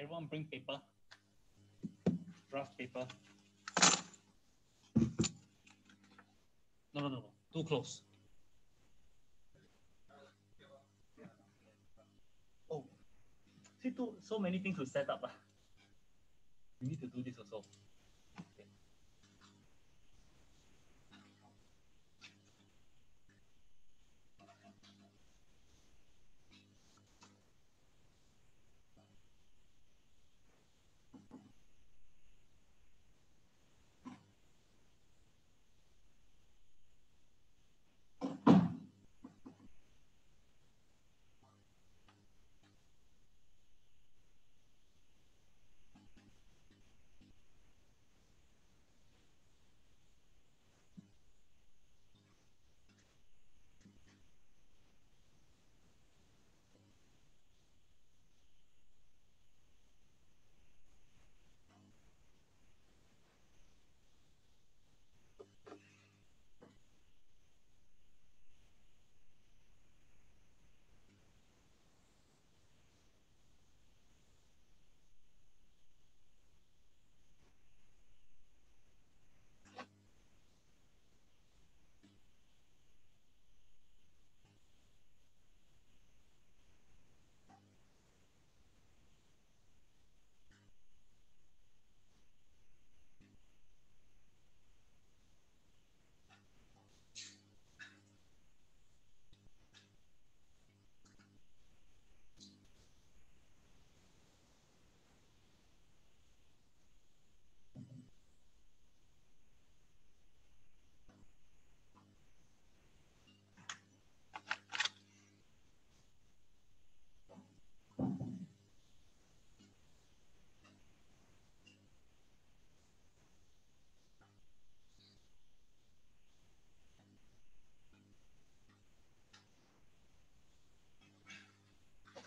everyone bring paper? Draft paper. No. Too close. Oh, see, so many things to set up. We need to do this also. Okay.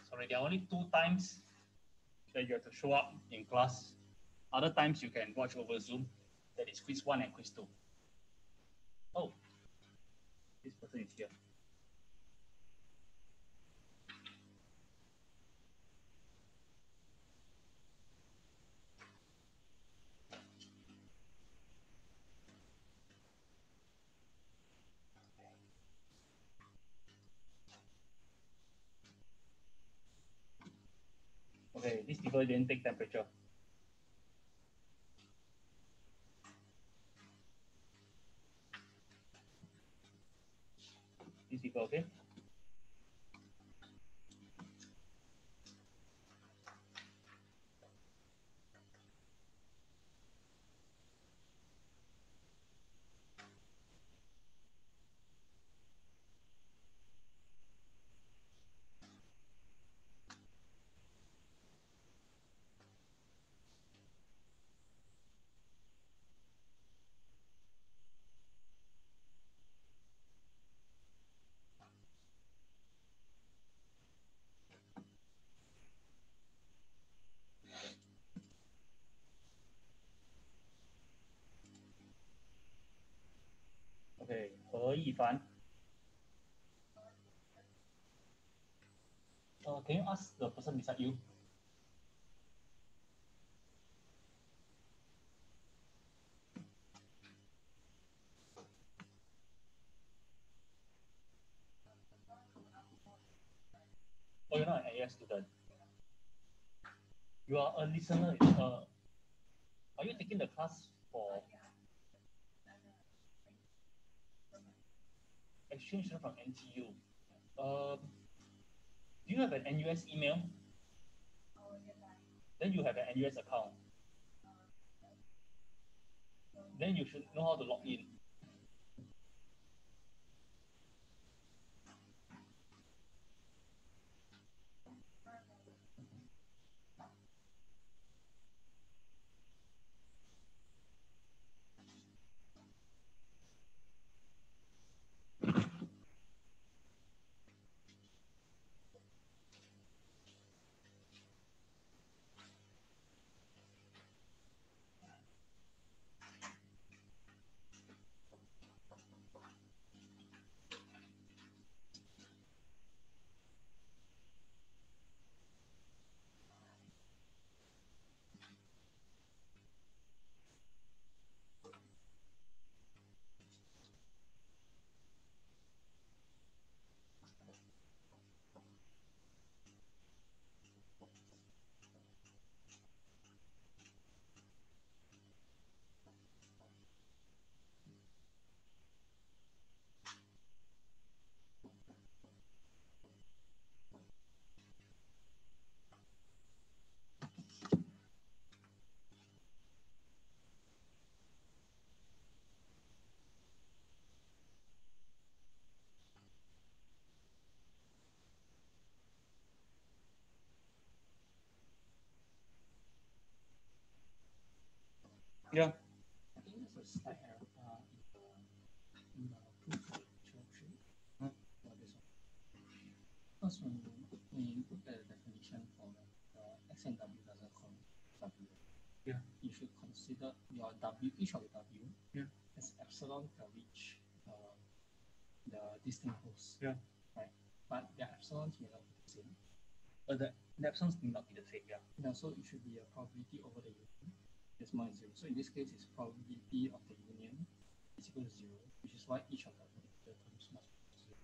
Sorry, there are only 2 times that you have to show up in class. Other times you can watch over Zoom. That is quiz 1 and quiz 2. Oh, this person is here. Okay, these people didn't take temperature. These people, okay? Okay, 何一凡. Can you ask the person beside you? Oh, you're not an AS student. You are a listener. Are you taking the class for exchange student from NTU? Do you have an NUS email? Then you have an NUS account. Then you should know how to log in. Yeah. I think there's a slight error in the proof picture tree for this one. First, when you look at the definition for the X and W doesn't contain W. Yeah. You should consider your W, each of the W, yeah, as epsilon for which the distinct host. Yeah. Right. But the epsilons may not be the same. The epsilons may not be the same. Yeah. Yeah, so it should be a probability over the union is more than 0. So in this case, it's probability of the union is equal to 0, which is why each of the terms must be 0.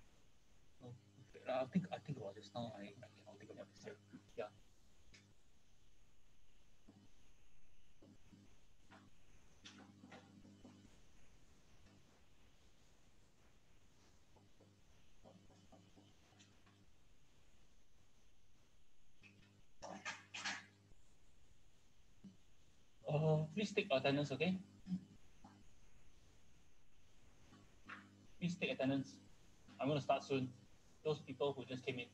Oh, okay. I think about this now. I cannot think about this here. Yeah. Please take attendance, okay? Please take attendance. I'm going to start soon. Those people who just came in.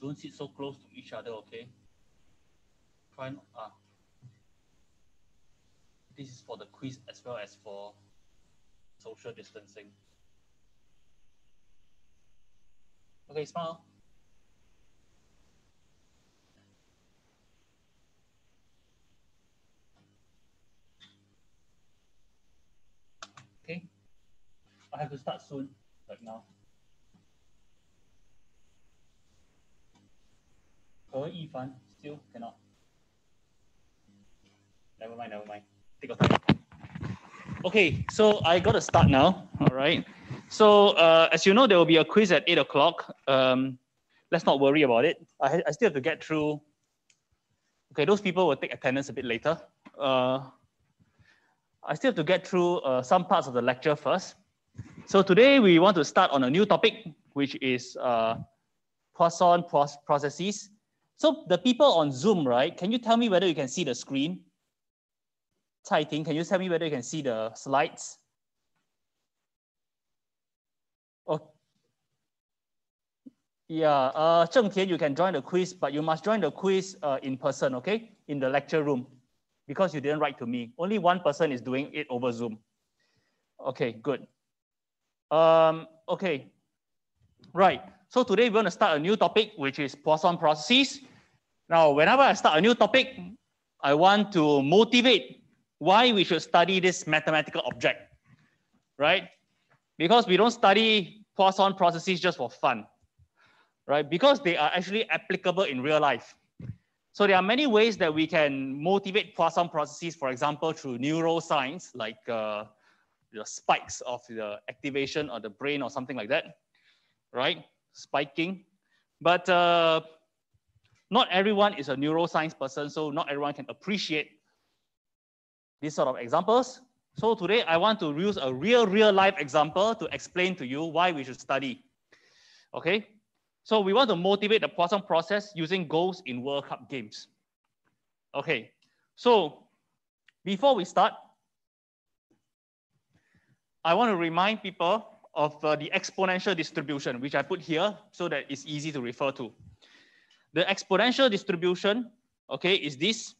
Don't sit so close to each other, okay? Try not. This is for the quiz as well as for social distancing. Okay, smile. Okay. I have to start soon, like now. 可以翻 still cannot. Never mind. Take your time. Okay, so I got to start now. All right. So as you know, there will be a quiz at 8 o'clock. Let's not worry about it. I still have to get through. Okay, those people will take attendance a bit later. I still have to get through some parts of the lecture first. So today we want to start on a new topic, which is Poisson processes. So the people on Zoom, right? Can you tell me whether you can see the screen? Cai Ting, can you tell me whether you can see the slides? Oh, yeah. Zheng Tian, you can join the quiz, but you must join the quiz in person, okay? In the lecture room, because you didn't write to me. Only one person is doing it over Zoom. Okay, good. Okay, right. So today we're going to start a new topic, which is Poisson processes. Now, whenever I start a new topic, I want to motivate why we should study this mathematical object, right? Because we don't study Poisson processes just for fun, right? Because they are actually applicable in real life. So there are many ways that we can motivate Poisson processes, for example, through neuroscience, like the spikes of the activation of the brain or something like that, right? Spiking. But not everyone is a neuroscience person, so not everyone can appreciate these sort of examples. So today I want to use a real life example to explain to you why we should study. Okay, so we want to motivate the Poisson process using goals in World Cup games. Okay, so before we start, I want to remind people of the exponential distribution, which I put here so that it's easy to refer to. The exponential distribution, okay, is this.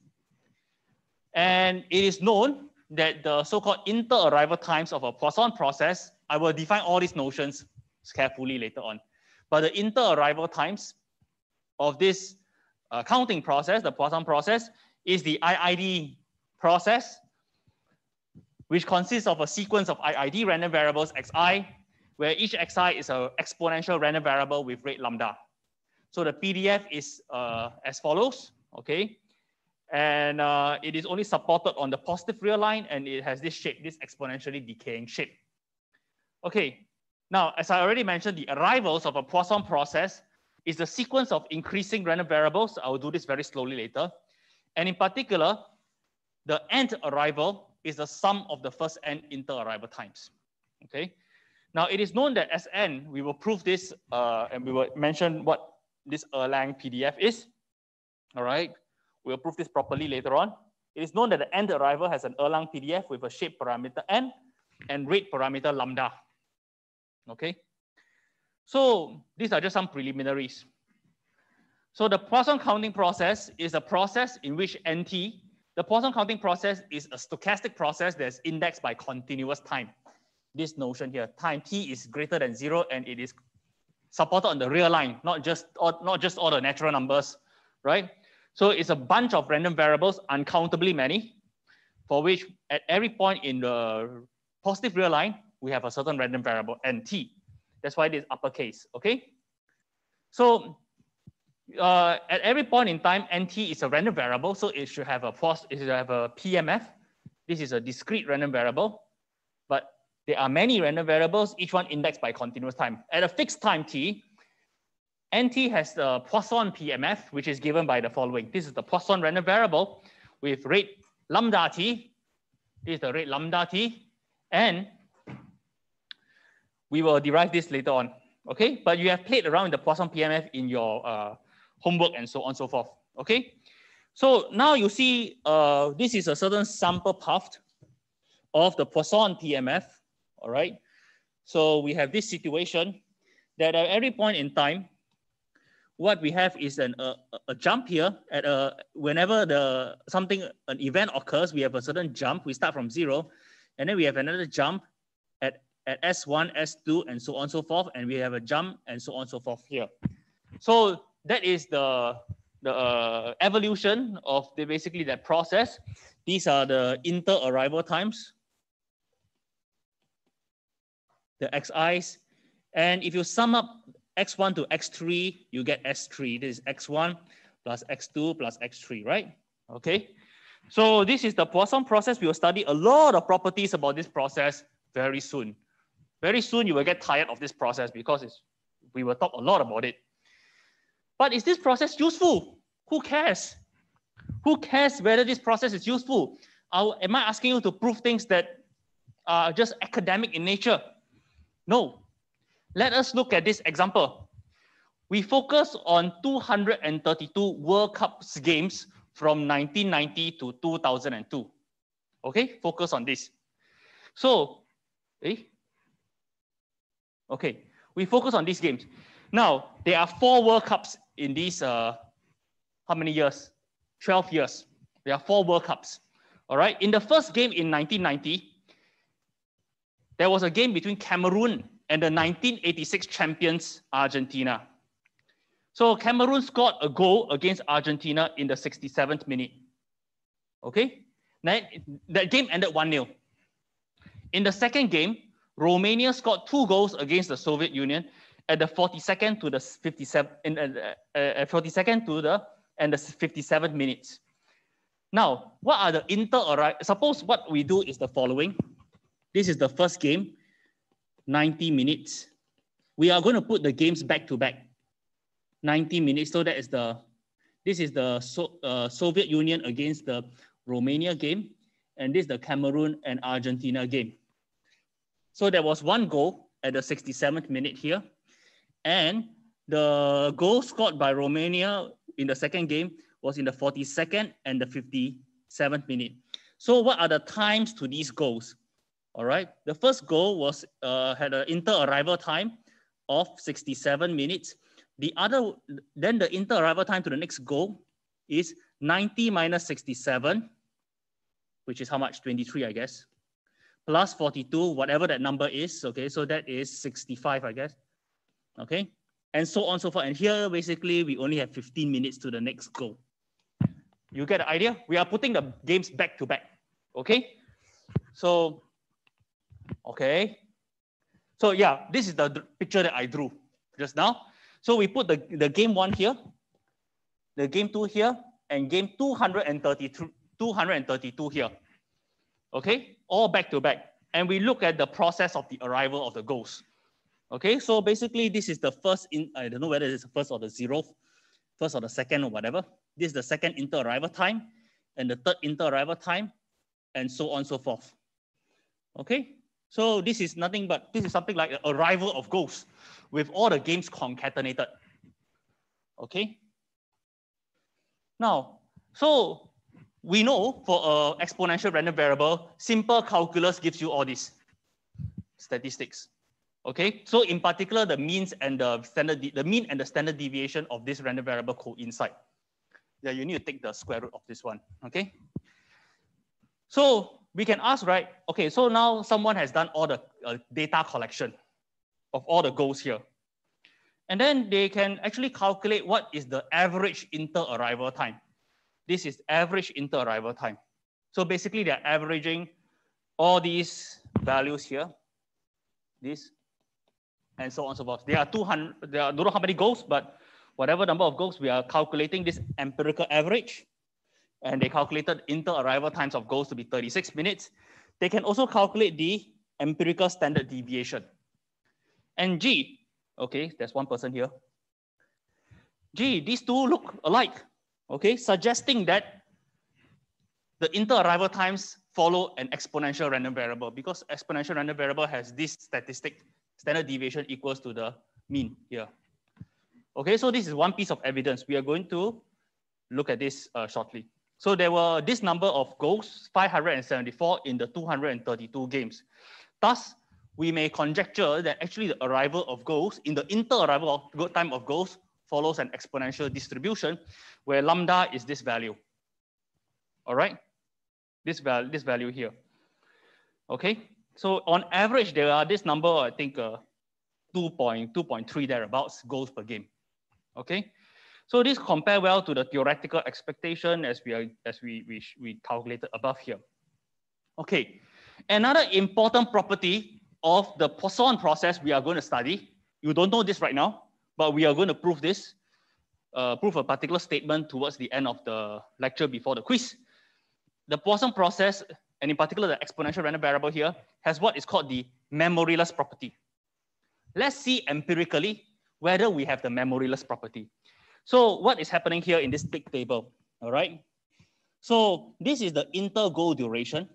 And it is known that the so-called inter-arrival times of a Poisson process, I will define all these notions carefully later on. But the inter-arrival times of this counting process, the Poisson process, is the IID process, which consists of a sequence of IID random variables xi, where each xi is an exponential random variable with rate lambda. So the PDF is as follows, okay? And it is only supported on the positive real line, and it has this shape, this exponentially decaying shape. Okay, now, as I already mentioned, the arrivals of a Poisson process is the sequence of increasing random variables. I will do this very slowly later. And in particular, the nth arrival is the sum of the first n inter-arrival times. Okay, now it is known that Sn, we will prove this, and we will mention what this Erlang PDF is. All right. We'll prove this properly later on. It is known that the nth arrival has an Erlang PDF with a shape parameter n and rate parameter lambda. Okay. So these are just some preliminaries. So the Poisson counting process is a process in which NT, the Poisson counting process is a stochastic process that's indexed by continuous time. This notion here, time t is greater than 0 and it is supported on the real line, not just all the natural numbers, right? So it's a bunch of random variables, uncountably many, for which at every point in the positive real line, we have a certain random variable nt. That's why it is uppercase, okay? So at every point in time, nt is a random variable, so it should have a PMF. This is a discrete random variable, but there are many random variables, each one indexed by continuous time. At a fixed time t, nt has the Poisson PMF, which is given by the following. This is the Poisson random variable with rate lambda t. This is the rate lambda t, and we will derive this later on, okay? But you have played around with the Poisson PMF in your homework and so on and so forth, okay? So now you see this is a certain sample path of the Poisson PMF, all right? So we have this situation that at every point in time, what we have is a jump here at whenever an event occurs, we have a certain jump. We start from 0, and then we have another jump at S1, S2, and so on and so forth, and we have a jump and so on and so forth here. So that is the evolution of basically that process. These are the inter-arrival times, the xi's, and if you sum up x1 to x3, you get s3. This is x1 plus x2 plus x3, right? Okay. So this is the Poisson process. We will study a lot of properties about this process very soon. Very soon you will get tired of this process because we will talk a lot about it. But is this process useful? Who cares? Who cares whether this process is useful? Am I asking you to prove things that are just academic in nature? No. Let us look at this example. We focus on 232 World Cup games from 1990 to 2002. Okay, focus on this. So, okay, we focus on these games. Now, there are 4 World Cups in these, how many years? 12 years. There are 4 World Cups. All right, in the first game in 1990, there was a game between Cameroon and the 1986 champions, Argentina. So Cameroon scored a goal against Argentina in the 67th minute. Okay, that game ended 1-0. In the second game, Romania scored 2 goals against the Soviet Union at the 42nd to the 57th minutes. Now, what are the suppose what we do is the following. This is the first game, 90 minutes. We are going to put the games back to back. 90 minutes, so this is the Soviet Union against the Romania game, and this is the Cameroon and Argentina game. So there was 1 goal at the 67th minute here, and the goal scored by Romania in the second game was in the 42nd and the 57th minute. So what are the times to these goals? All right, the first goal was had an inter-arrival time of 67 minutes. Then the inter-arrival time to the next goal is 90 minus 67, which is how much? 23, I guess, plus 42, whatever that number is. Okay, so that is 65, I guess. Okay, and so on and so forth. And here, basically, we only have 15 minutes to the next goal. You get the idea? We are putting the games back to back. Okay, so, okay. So yeah, this is the picture that I drew just now. So we put the game 1 here, the game 2 here, and game 232 here. Okay, all back to back. And we look at the process of the arrival of the goals. Okay, so basically this is the first, I don't know whether it's the first or the 0th, first or the second or whatever. This is the second inter-arrival time and the third inter-arrival time and so on and so forth. Okay, so this is nothing but, this is something like an arrival of goals with all the games concatenated. Okay. Now, so we know for an exponential random variable, simple calculus gives you all these statistics. Okay, so in particular, the means and the mean and the standard deviation of this random variable coincide. Yeah, you need to take the square root of this one. Okay. So we can ask, right? Okay, so now someone has done all the data collection of all the goals here. And then they can actually calculate what is the average inter-arrival time. This is average inter-arrival time. So basically they're averaging all these values here, this, and so on and so forth. There are 200, I don't know how many goals, but whatever number of goals, we are calculating this empirical average. And they calculated inter-arrival times of goals to be 36 minutes. They can also calculate the empirical standard deviation. And G, okay, there's one person here. G, these two look alike, okay, suggesting that the inter-arrival times follow an exponential random variable because exponential random variable has this statistic, standard deviation equals to the mean here. Okay, so this is one piece of evidence. We are going to look at this shortly. So there were this number of goals, 574 in the 232 games. Thus, we may conjecture that actually the arrival of goals in the inter-arrival time of goals follows an exponential distribution where lambda is this value. All right, this value here. Okay, so on average, there are this number, I think 2.3 thereabouts goals per game. Okay. So this compare well to the theoretical expectation as we calculated above here. Okay, another important property of the Poisson process we are going to study. You don't know this right now, but we are going to prove this, prove a particular statement towards the end of the lecture before the quiz. The Poisson process, and in particular the exponential random variable here, has what is called the memoryless property. Let's see empirically whether we have the memoryless property. So what is happening here in this big table, all right? So this is the inter-goal duration.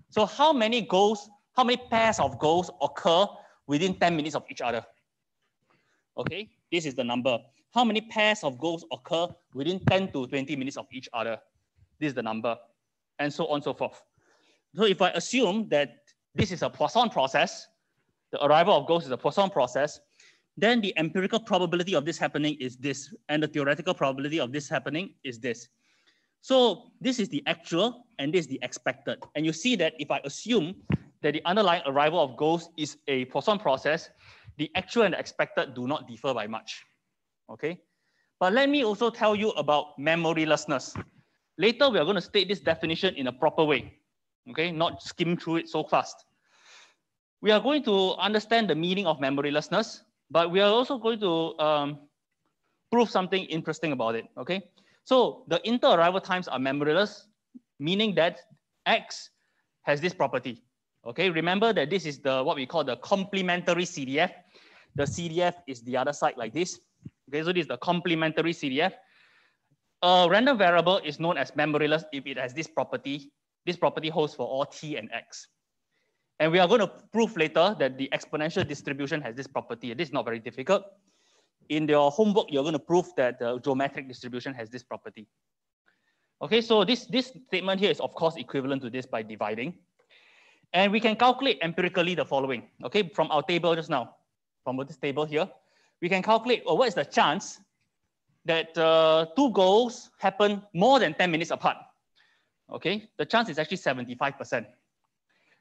So how many goals, how many pairs of goals occur within 10 minutes of each other? Okay, this is the number. How many pairs of goals occur within 10 to 20 minutes of each other? This is the number, and so on and so forth. So if I assume that this is a Poisson process, the arrival of goals is a Poisson process, then the empirical probability of this happening is this, and the theoretical probability of this happening is this. So this is the actual, and this is the expected. And you see that if I assume that the underlying arrival of goals is a Poisson process, the actual and the expected do not differ by much. Okay? But let me also tell you about memorylessness. Later, we are going to state this definition in a proper way. Okay? Not skim through it so fast. We are going to understand the meaning of memorylessness, but we are also going to prove something interesting about it, okay? So the inter-arrival times are memoryless, meaning that X has this property, okay? Remember that this is what we call the complementary CDF. The CDF is the other side like this, okay? So this is the complementary CDF. A random variable is known as memoryless if it has this property. This property holds for all T and X. And we are going to prove later that the exponential distribution has this property. This is not very difficult. In your homework, you're going to prove that the geometric distribution has this property. Okay, so this statement here is of course equivalent to this by dividing. And we can calculate empirically the following, okay, from our table just now, from this table here, we can calculate what is the chance that two goals happen more than 10 minutes apart. Okay, the chance is actually 75%.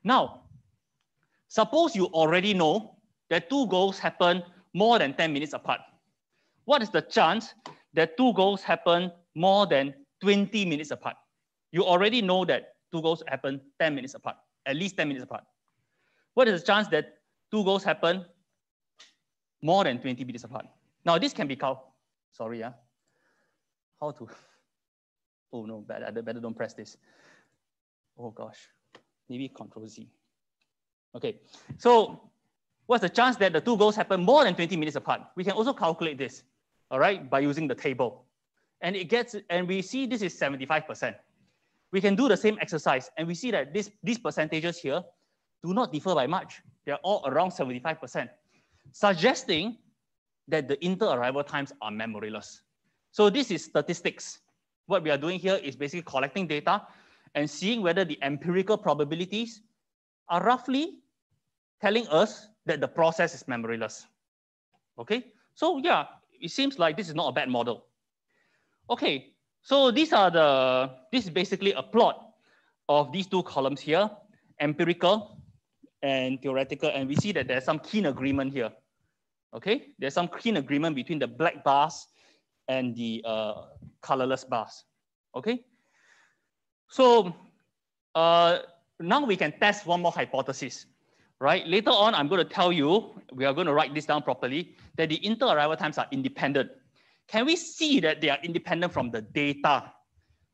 Now, suppose you already know that two goals happen more than 10 minutes apart. What is the chance that two goals happen more than 20 minutes apart? You already know that two goals happen 10 minutes apart, at least 10 minutes apart. What is the chance that two goals happen more than 20 minutes apart? Now this can be sorry, yeah. How to, oh no, better don't press this. Oh gosh, maybe Control Z. Okay, so what's the chance that the two goals happen more than 20 minutes apart? We can also calculate this, all right, by using the table. And we see this is 75%. We can do the same exercise and we see that these percentages here do not differ by much. They're all around 75%, suggesting that the inter-arrival times are memoryless. So this is statistics. What we are doing here is basically collecting data and seeing whether the empirical probabilities are roughly telling us that the process is memoryless. Okay, so yeah, it seems like this is not a bad model. Okay, so this is basically a plot of these two columns here, empirical and theoretical, and we see that there's some keen agreement here. Okay, there's some keen agreement between the black bars and the colorless bars. Okay, so now we can test one more hypothesis, right? Later on, I'm going to tell you, we are going to write this down properly, that the inter-arrival times are independent. Can we see that they are independent from the data?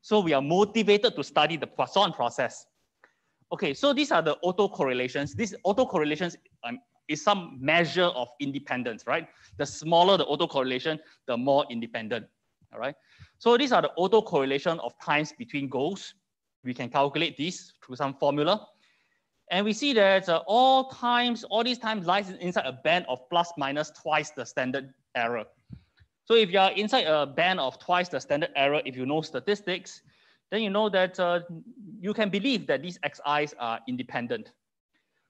So we are motivated to study the Poisson process. Okay, so these are the autocorrelations. These autocorrelations is some measure of independence, right? The smaller the autocorrelation, the more independent, all right? So these are the autocorrelation of times between goals. We can calculate these through some formula. And we see that all these times lies inside a band of plus minus twice the standard error. So if you are inside a band of twice the standard error, if you know statistics, then you know that you can believe that these xi's are independent.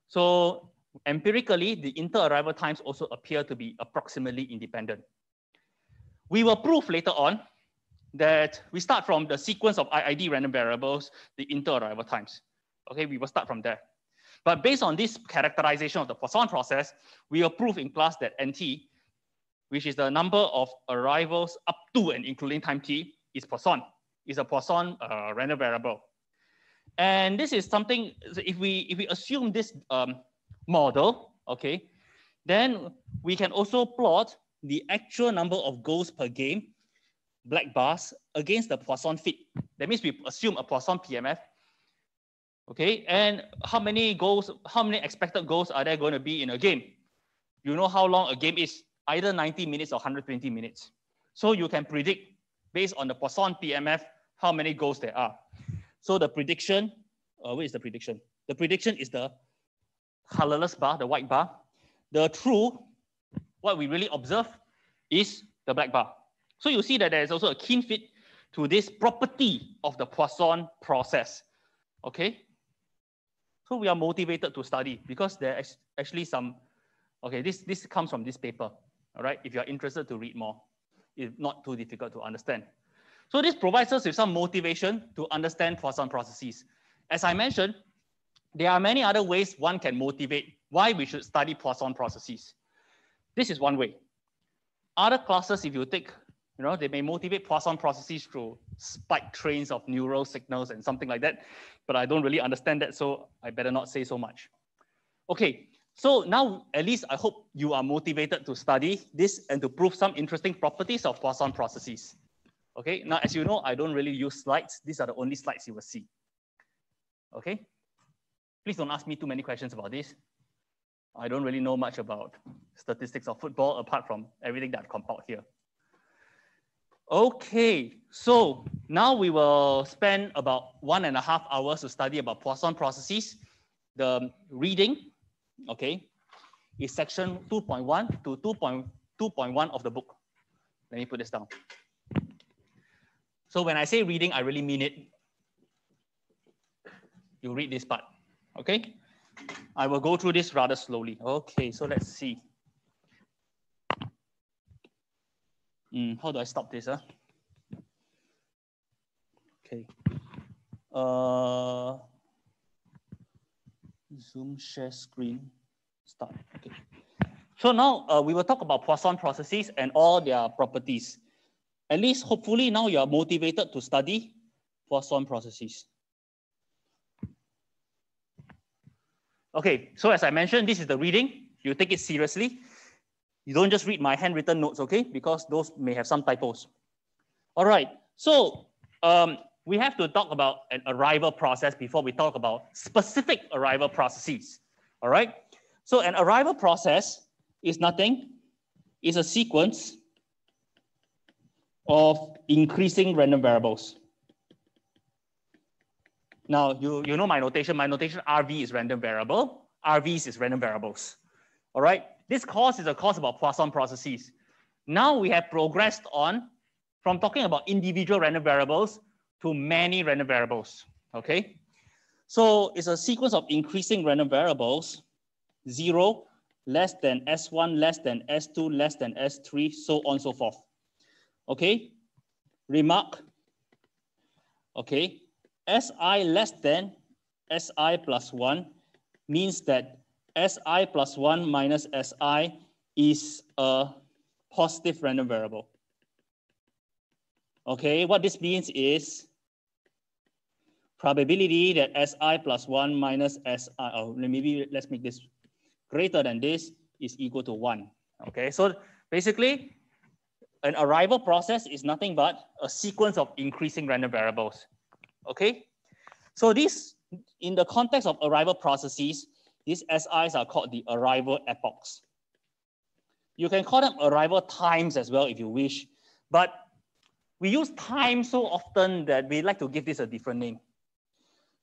So empirically, the inter-arrival times also appear to be approximately independent. We will prove later on that we start from the sequence of IID random variables, the inter-arrival times. Okay, we will start from there. But based on this characterization of the Poisson process, we will prove in class that NT, which is the number of arrivals up to and including time t, is Poisson. Is a Poisson random variable. And this is something, if we assume this model, okay, then we can also plot the actual number of goals per game, black bars, against the Poisson fit. That means we assume a Poisson PMF. Okay, and how many expected goals are there going to be in a game? You know how long a game is, either 90 minutes or 120 minutes. So you can predict based on the Poisson PMF how many goals there are. So the prediction, where is the prediction? The prediction is the colorless bar, the white bar. The true, what we really observe, is the black bar. So you see that there is also a keen fit to this property of the Poisson process. Okay, so we are motivated to study because there is actually some, okay, this comes from this paper, all right, if you're interested to read more. It's not too difficult to understand. So this provides us with some motivation to understand Poisson processes. As I mentioned, there are many other ways one can motivate why we should study Poisson processes. This is one way. Other classes, if you take, you know, they may motivate Poisson processes through spike trains of neural signals and something like that, but I don't really understand that, so I better not say so much. Okay, so now at least I hope you are motivated to study this and to prove some interesting properties of Poisson processes. Okay, now as you know, I don't really use slides. These are the only slides you will see. Okay, please don't ask me too many questions about this. I don't really know much about statistics of football apart from everything that I've compiled here. Okay, so now we will spend about 1.5 hours to study about Poisson processes. The reading, okay, is section 2.1 to 2.1 of the book. Let me put this down. So when I say reading, I really mean it. You read this part, okay? I will go through this rather slowly. Okay, so let's see. How do I stop this? Okay. Zoom share screen. Start. Okay. So now we will talk about Poisson processes and all their properties. At least, hopefully, now you are motivated to study Poisson processes. Okay, so as I mentioned, this is the reading. You take it seriously. You don't just read my handwritten notes, okay? Because those may have some typos. All right, so we have to talk about an arrival process before we talk about specific arrival processes, all right? So an arrival process is nothing, it's a sequence of increasing random variables. Now, you know my notation. My notation RV is random variable. RVs is random variables. All right. This course is a course about Poisson processes. Now we have progressed on from talking about individual random variables to many random variables. Okay. So it's a sequence of increasing random variables, 0 less than S1, less than S2, less than S3, so on and so forth. Okay, remark, okay, Si less than Si plus 1 means that Si plus 1 minus Si is a positive random variable. Okay, what this means is probability that Si plus 1 minus Si, oh, maybe let's make this greater than this, is equal to 1. Okay, so basically, an arrival process is nothing but a sequence of increasing random variables. Okay, so this, in the context of arrival processes, these SIs are called the arrival epochs. You can call them arrival times as well if you wish, but we use time so often that we like to give this a different name.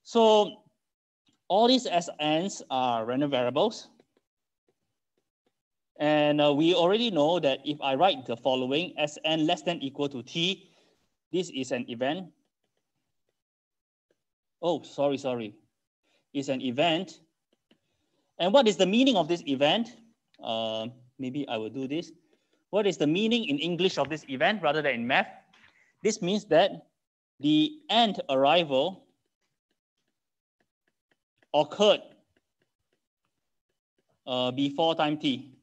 So all these SNs are random variables. And we already know that if I write the following, Sn less than equal to T, this is an event. Oh, sorry. It's an event. And what is the meaning of this event? Maybe I will do this. What is the meaning in English of this event rather than in math? This means that the end arrival occurred before time T.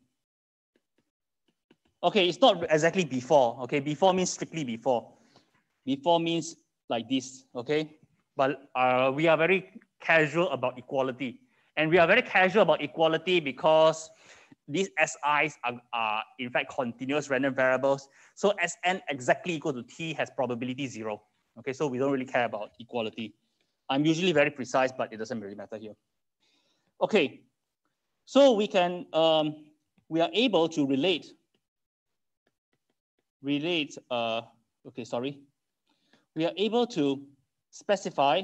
Okay, it's not exactly before. Okay, before means strictly before. Before means like this, okay? But we are very casual about equality. And we are very casual about equality because these SIs are in fact continuous random variables. So Sn exactly equal to T has probability 0. Okay, so we don't really care about equality. I'm usually very precise, but it doesn't really matter here. Okay, so we can, we are able to relate, we are able to specify.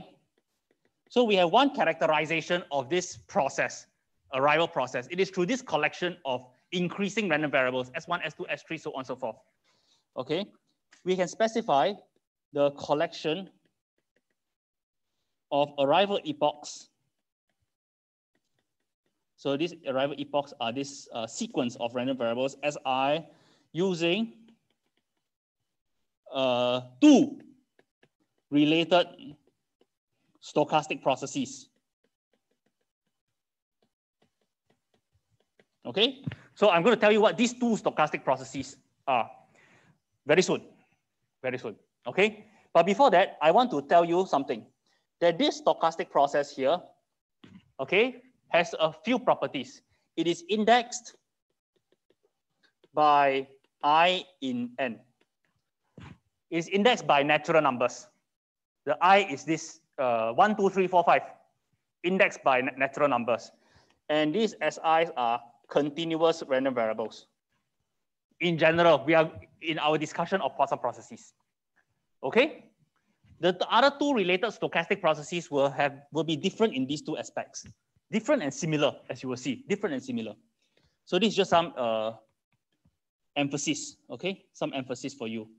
So we have one characterization of this process, arrival process. It is through this collection of increasing random variables, S1, S2, S3, so on and so forth. Okay, we can specify the collection of arrival epochs. So these arrival epochs are this sequence of random variables Si using two related stochastic processes. Okay, so I'm going to tell you what these two stochastic processes are very soon. Okay, but before that, I want to tell you something, that this stochastic process here, okay, has a few properties. It is indexed by I in N. It is indexed by natural numbers. The I is this 1, 2, 3, 4, 5, indexed by natural numbers. And these SIs are continuous random variables. In general, we are in our discussion of Poisson processes. Okay? The other two related stochastic processes will be different in these two aspects. Different and similar, as you will see. Different and similar. So this is just some emphasis, okay? Some emphasis for you.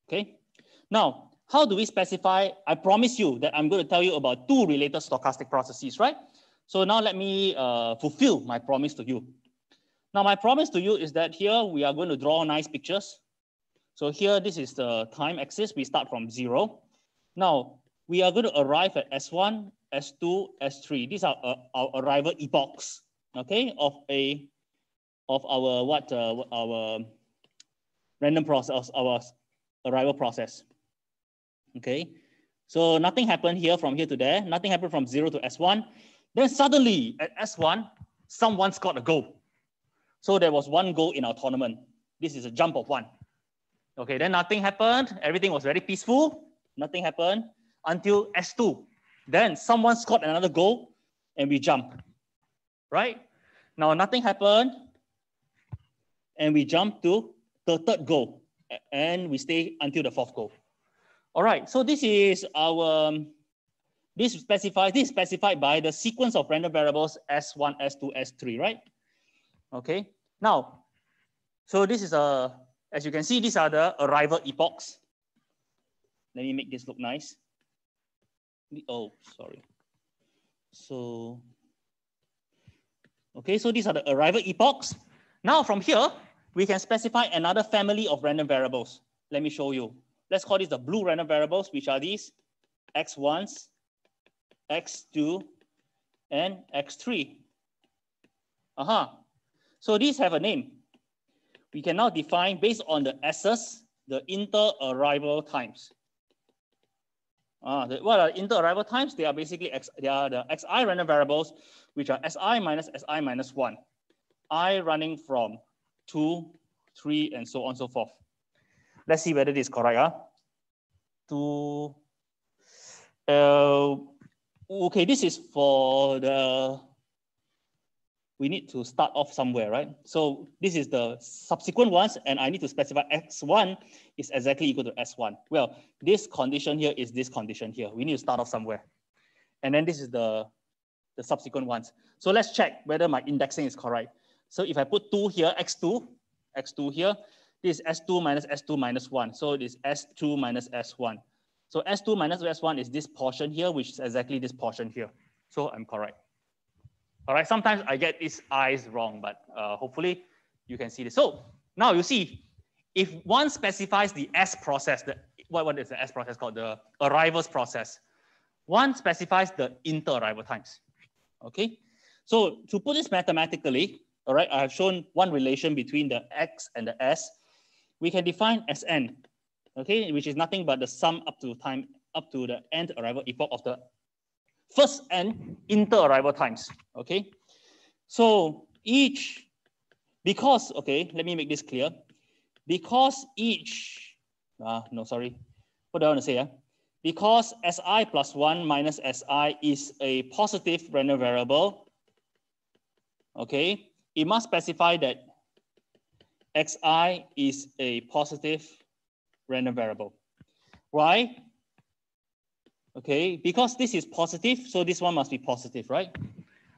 Okay? Now, how do we specify? I promise you that I'm going to tell you about two related stochastic processes, right? So now let me fulfill my promise to you. Now, my promise to you is that here we are going to draw nice pictures. So here, this is the time axis. We start from 0. Now, we are going to arrive at S1, S2, S3. These are our arrival epochs, okay, of our random process, our arrival process. Okay, so nothing happened here from here to there. Nothing happened from 0 to S1. Then suddenly at S1, someone scored a goal. So there was one goal in our tournament. This is a jump of 1. Okay, then nothing happened. Everything was very peaceful. Nothing happened until S2. Then someone scored another goal and we jump, right? Now nothing happened and we jump to the third goal and we stay until the fourth goal. All right, so this is our, this is specified by the sequence of random variables S1, S2, S3, right? Okay, now, so this is as you can see, these are the arrival epochs. Let me make this look nice. Oh, sorry. So Okay, so these are the arrival epochs. Now from here, we can specify another family of random variables. Let me show you. Let's call this the blue random variables, which are these x1s, x2, and x3. So these have a name. We can now define, based on the S's, the inter-arrival times. What are inter-arrival times? They are basically they are the xi random variables, which are si minus 1. I running from 2, 3, and so on and so forth. Let's see whether this is correct. Okay, this is for the, we need to start off somewhere, right? So this is the subsequent ones, and I need to specify x1 is exactly equal to s1. Well, this condition here is this condition here. We need to start off somewhere. And then this is the subsequent ones. So let's check whether my indexing is correct. So if I put 2 here, x2 here, this is s2 minus 1. So it is s2 minus s1. So s2 minus s1 is this portion here, which is exactly this portion here. So I'm correct. All right, sometimes I get these I's wrong, but hopefully you can see this. So now you see, if one specifies the S process, what is the S process called? The arrivals process. One specifies the inter-arrival times. Okay, so to put this mathematically, all right, I have shown one relation between the X and the S. We can define Sn, okay, which is nothing but the sum up to the nth arrival epoch of the first n inter-arrival times, okay? So because, okay, let me make this clear. Because what do I want to say? Because Si plus 1 minus Si is a positive random variable, okay? It must specify that Xi is a positive random variable. Why? Okay, because this is positive, so this one must be positive, right?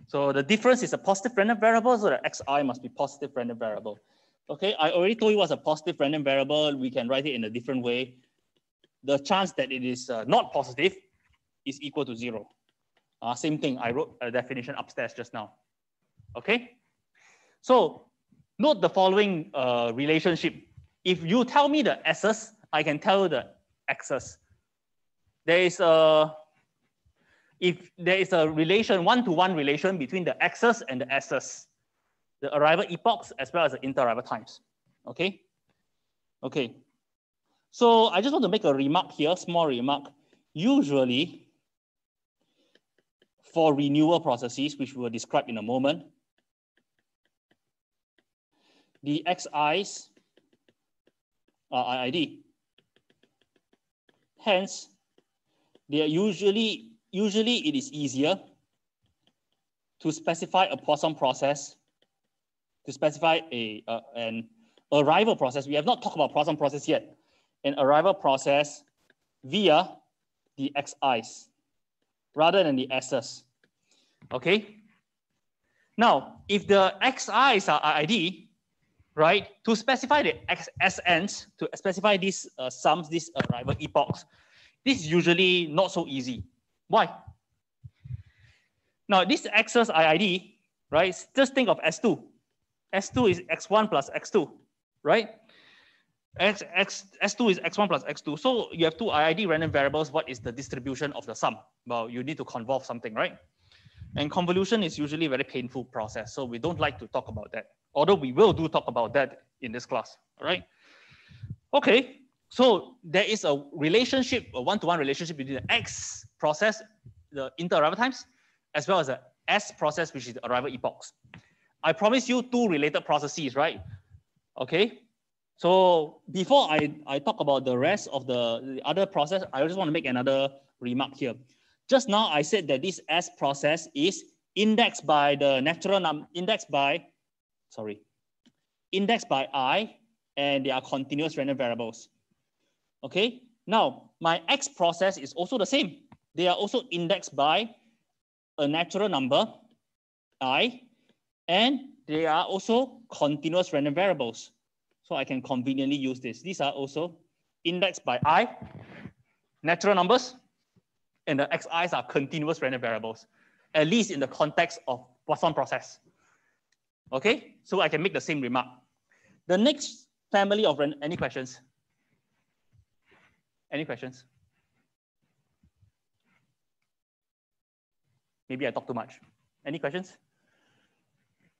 So the difference is a positive random variable, so the Xi must be positive random variable. Okay, I already told you what's a positive random variable. We can write it in a different way. The chance that it is not positive is equal to 0. Same thing, I wrote a definition upstairs just now. Okay, so note the following relationship. If you tell me the S's, I can tell you the X's. If there is a relation, one-to-one relation between the X's and the S's, the arrival epochs as well as the inter-arrival times. Okay? Okay. So I just want to make a remark here, small remark. Usually, for renewal processes, which we will describe in a moment, the Xi's are IID. Hence, they are usually it is easier to specify a Poisson process, to specify an arrival process. We have not talked about Poisson process yet. An arrival process via the Xi's rather than the S's. Okay. Now, if the Xi's are IID, right, to specify the SNs, to specify these sums, these arrival epochs, this is usually not so easy. Why? Now, this X's IID, right, just think of S2. S2 is X1 plus X2, right? S2 is X1 plus X2. So you have two IID random variables. What is the distribution of the sum? Well, you need to convolve something, right? And convolution is usually a very painful process. So we don't like to talk about that. Although we will talk about that in this class, all right? Okay, so there is a relationship, a one-to-one relationship between the X process, the inter-arrival times, as well as the S process, which is the arrival epochs. I promised you two related processes, right? Okay, so before I talk about the rest of the other process, I just want to make another remark here. Just now I said that this S process is indexed by the natural number, indexed by I, and they are continuous random variables. Okay, now my X process is also the same. They are also indexed by a natural number, I, and they are also continuous random variables. So I can conveniently use this. These are also indexed by I, natural numbers, and the Xi's are continuous random variables, at least in the context of Poisson process. Okay, so I can make the same remark. The next family of any questions? Any questions? Maybe I talk too much. Any questions?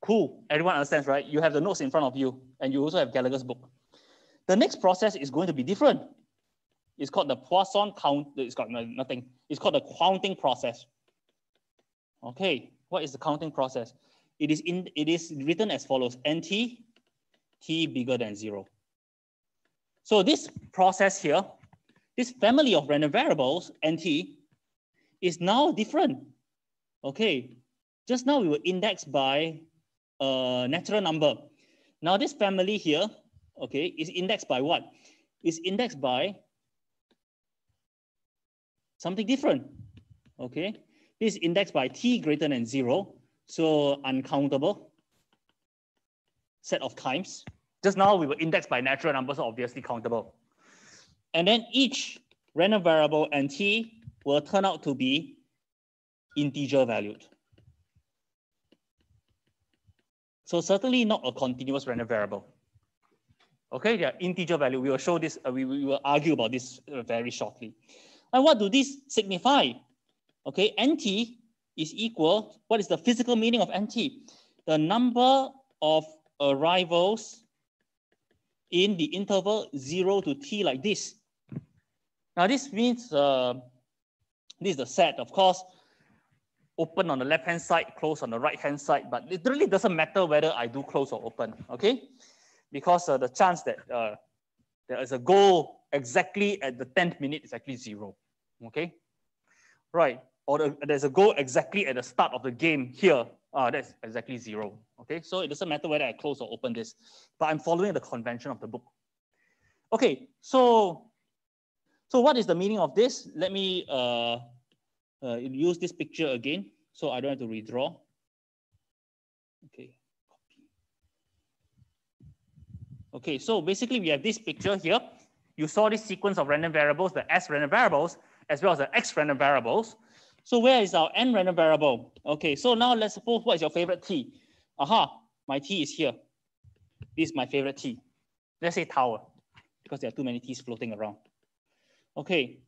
Cool, everyone understands, right? You have the notes in front of you, and you also have Gallager's book. The next process is going to be different. It's called the Poisson count. It's got nothing. It's called the counting process. Okay, what is the counting process? It is written as follows: nt, t bigger than 0. So this process here, this family of random variables, nt, is now different. Okay, just now we were indexed by a natural number. Now this family here, okay, is indexed by what? It's indexed by something different. Okay, this is indexed by t greater than 0, so uncountable set of times. Just now we were indexed by natural numbers, so obviously countable. And then each random variable nt will turn out to be integer valued. So certainly not a continuous random variable. Okay, they are integer value. We will show this, we will argue about this very shortly. And what do these signify? Okay, nt is equal, what is the physical meaning of nt? The number of arrivals in the interval 0 to t like this. Now this means, this is the set, of course, open on the left-hand side, close on the right-hand side, but it really doesn't matter whether I do close or open, okay? Because the chance that there is a goal exactly at the 10th minute is actually 0, okay? Right, or there's a goal exactly at the start of the game here, that's exactly 0, okay? So it doesn't matter whether I close or open this, but I'm following the convention of the book. Okay, so what is the meaning of this? Let me use this picture again, so I don't have to redraw. Okay. Okay, so basically we have this picture here. You saw this sequence of random variables, the S random variables, as well as the X random variables. So where is our N random variable? Okay, so now let's suppose what is your favorite T? Aha, my T is here. This is my favorite T. Let's say tower, because there are too many T's floating around. Okay,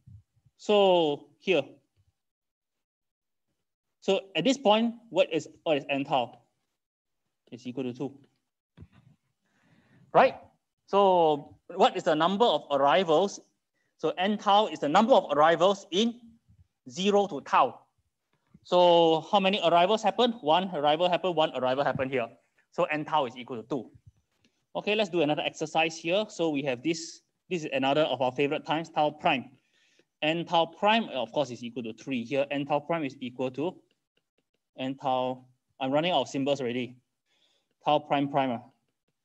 so here. So at this point, what is n tau? It's equal to 2. Right? So what is the number of arrivals? So n tau is the number of arrivals in 0 to tau. So how many arrivals happen? One arrival happened, one arrival happened here. So n tau is equal to 2. Okay, let's do another exercise here. So we have this. This is another of our favorite times, tau prime. N tau prime, of course, is equal to 3. Here, n tau prime is equal to n tau. I'm running out of symbols already. Tau prime primer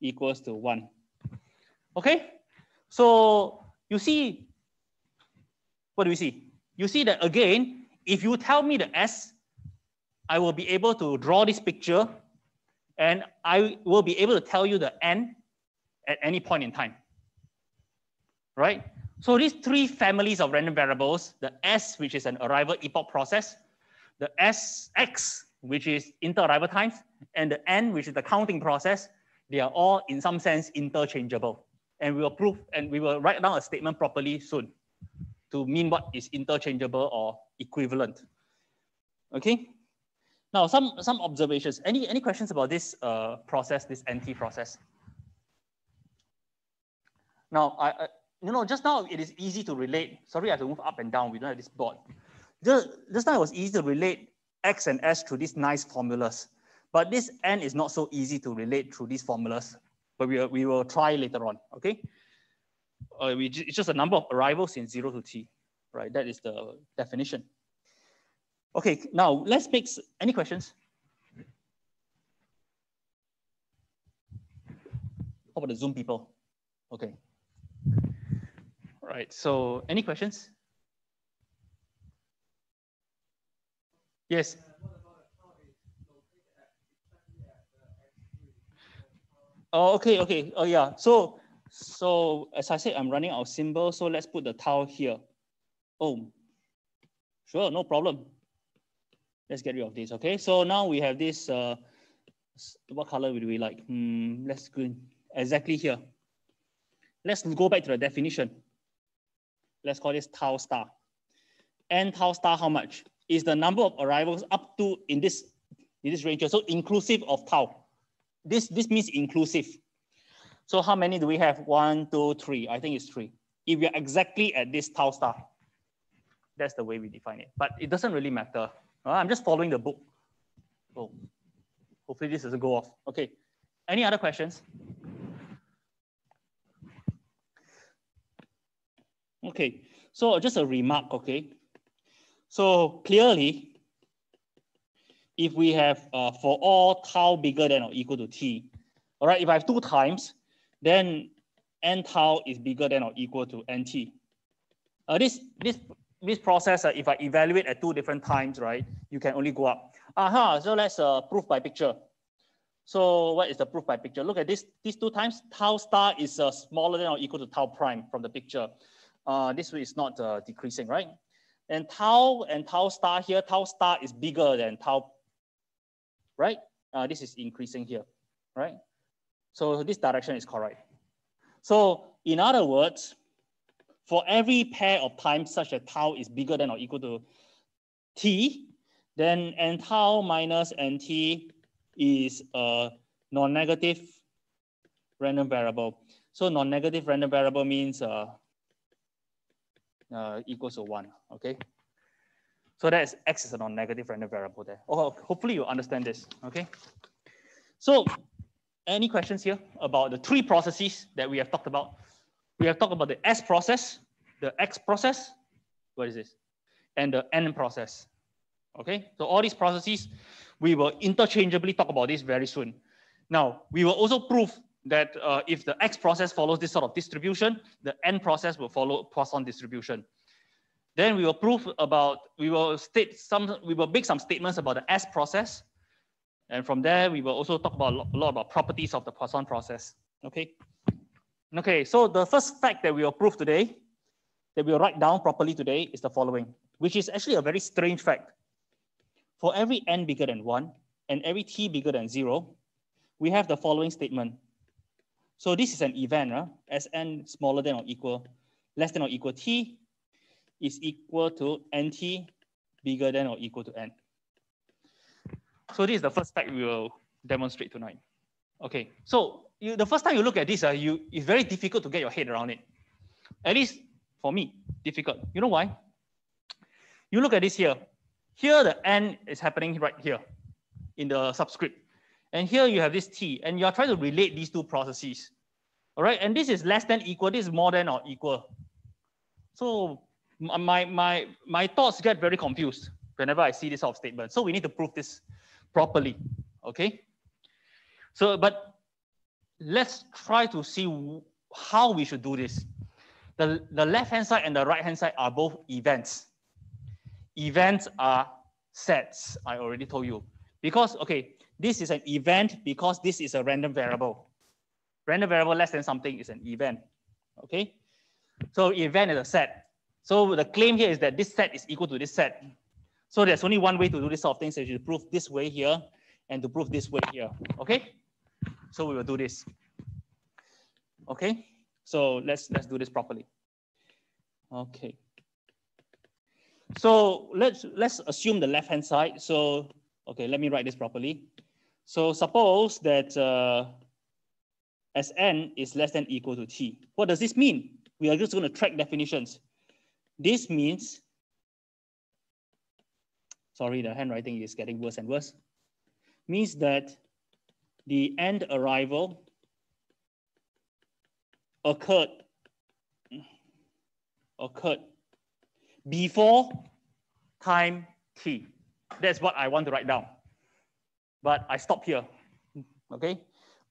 equals to 1. Okay, so you see, what do we see? You see that again, if you tell me the S, I will be able to draw this picture and I will be able to tell you the N at any point in time, right? So these three families of random variables, the S, which is an arrival epoch process, the SX, which is inter-arrival times, and the N, which is the counting process, they are all in some sense interchangeable. And we will prove, and we will write down a statement properly soon to mean what is interchangeable or equivalent. Okay. Now, some observations. Any questions about this process, this NT process? Now, just now it is easy to relate. Sorry, I have to move up and down. We don't have this board. Just now it was easy to relate X and S through these nice formulas. But this N is not so easy to relate through these formulas. But we will try later on, okay? It's just a number of arrivals in 0 to t, right? That is the definition. Okay, now let's make, any questions? How about the Zoom people? Okay. All right, so any questions? Yes. Oh, okay. Oh, yeah. So as I said, I'm running out of symbols. So let's put the tau here. Oh, sure, no problem. Let's get rid of this. Okay. So now we have this what color would we like? Let's go exactly here. Let's go back to the definition. Let's call this tau star. N tau star, how much? Is the number of arrivals up to in this range. So inclusive of tau. This means inclusive. So how many do we have? 1, 2, 3. I think it's 3. If we're exactly at this tau star, that's the way we define it. But it doesn't really matter. I'm just following the book. Oh, hopefully this doesn't go off. Okay. Any other questions? Okay. So just a remark. Okay. So clearly, if we have for all tau bigger than or equal to t, all right, if I have 2 times, then n tau is bigger than or equal to nt. This process, if I evaluate at 2 different times, right, you can only go up. So let's prove by picture. So what is the proof by picture? Look at these 2 times. Tau star is smaller than or equal to tau prime from the picture. This way is not decreasing, right? And tau star here, tau star is bigger than tau, right? This is increasing here, right? So this direction is correct. So in other words, for every pair of times such that tau is bigger than or equal to t, then n tau minus nt is a non-negative random variable. So non-negative random variable means equals to 1, okay? So that's x is a non-negative random variable there. Oh, hopefully you understand this, okay? So any questions here about the 3 processes that we have talked about? We have talked about the S process, the X process, what is this? And the N process, okay? So all these processes, we will interchangeably talk about this very soon. Now, we will also prove that if the X process follows this sort of distribution, the N process will follow Poisson distribution. Then we will prove about, we will make some statements about the S process. And from there, we will also talk about a lot about properties of the Poisson process, okay? Okay, so the first fact that we will prove today, that we will write down properly today is the following, which is actually a very strange fact. For every n bigger than 1 and every t bigger than 0, we have the following statement. So this is an event, as n smaller than or equal, less than or equal t is equal to nt bigger than or equal to n. So this is the first fact we will demonstrate tonight. Okay, so the first time you look at this, it's very difficult to get your head around it. At least for me, difficult. You know why? You look at this here. Here the n is happening right here in the subscript. And here you have this t, and you are trying to relate these 2 processes. All right, and this is less than equal, this is more than or equal. So my thoughts get very confused whenever I see this sort of statement. So we need to prove this properly, okay? So, but let's try to see how we should do this. The left-hand side and the right-hand side are both events. Events are sets, I already told you. Because, okay, this is an event because this is a random variable. Random variable less than something is an event, okay? So event is a set. So the claim here is that this set is equal to this set. So there's only one way to do this sort of thing, so you prove this way here and to prove this way here, okay? So we will do this, okay? So let's do this properly. Okay. So let's assume the left-hand side. So, okay, let me write this properly. So suppose that Sn is less than equal to t. What does this mean? We are just going to track definitions. This means, sorry, the handwriting is getting worse and worse. Means that the end arrival occurred before time t. That's what I want to write down. But I stop here, okay?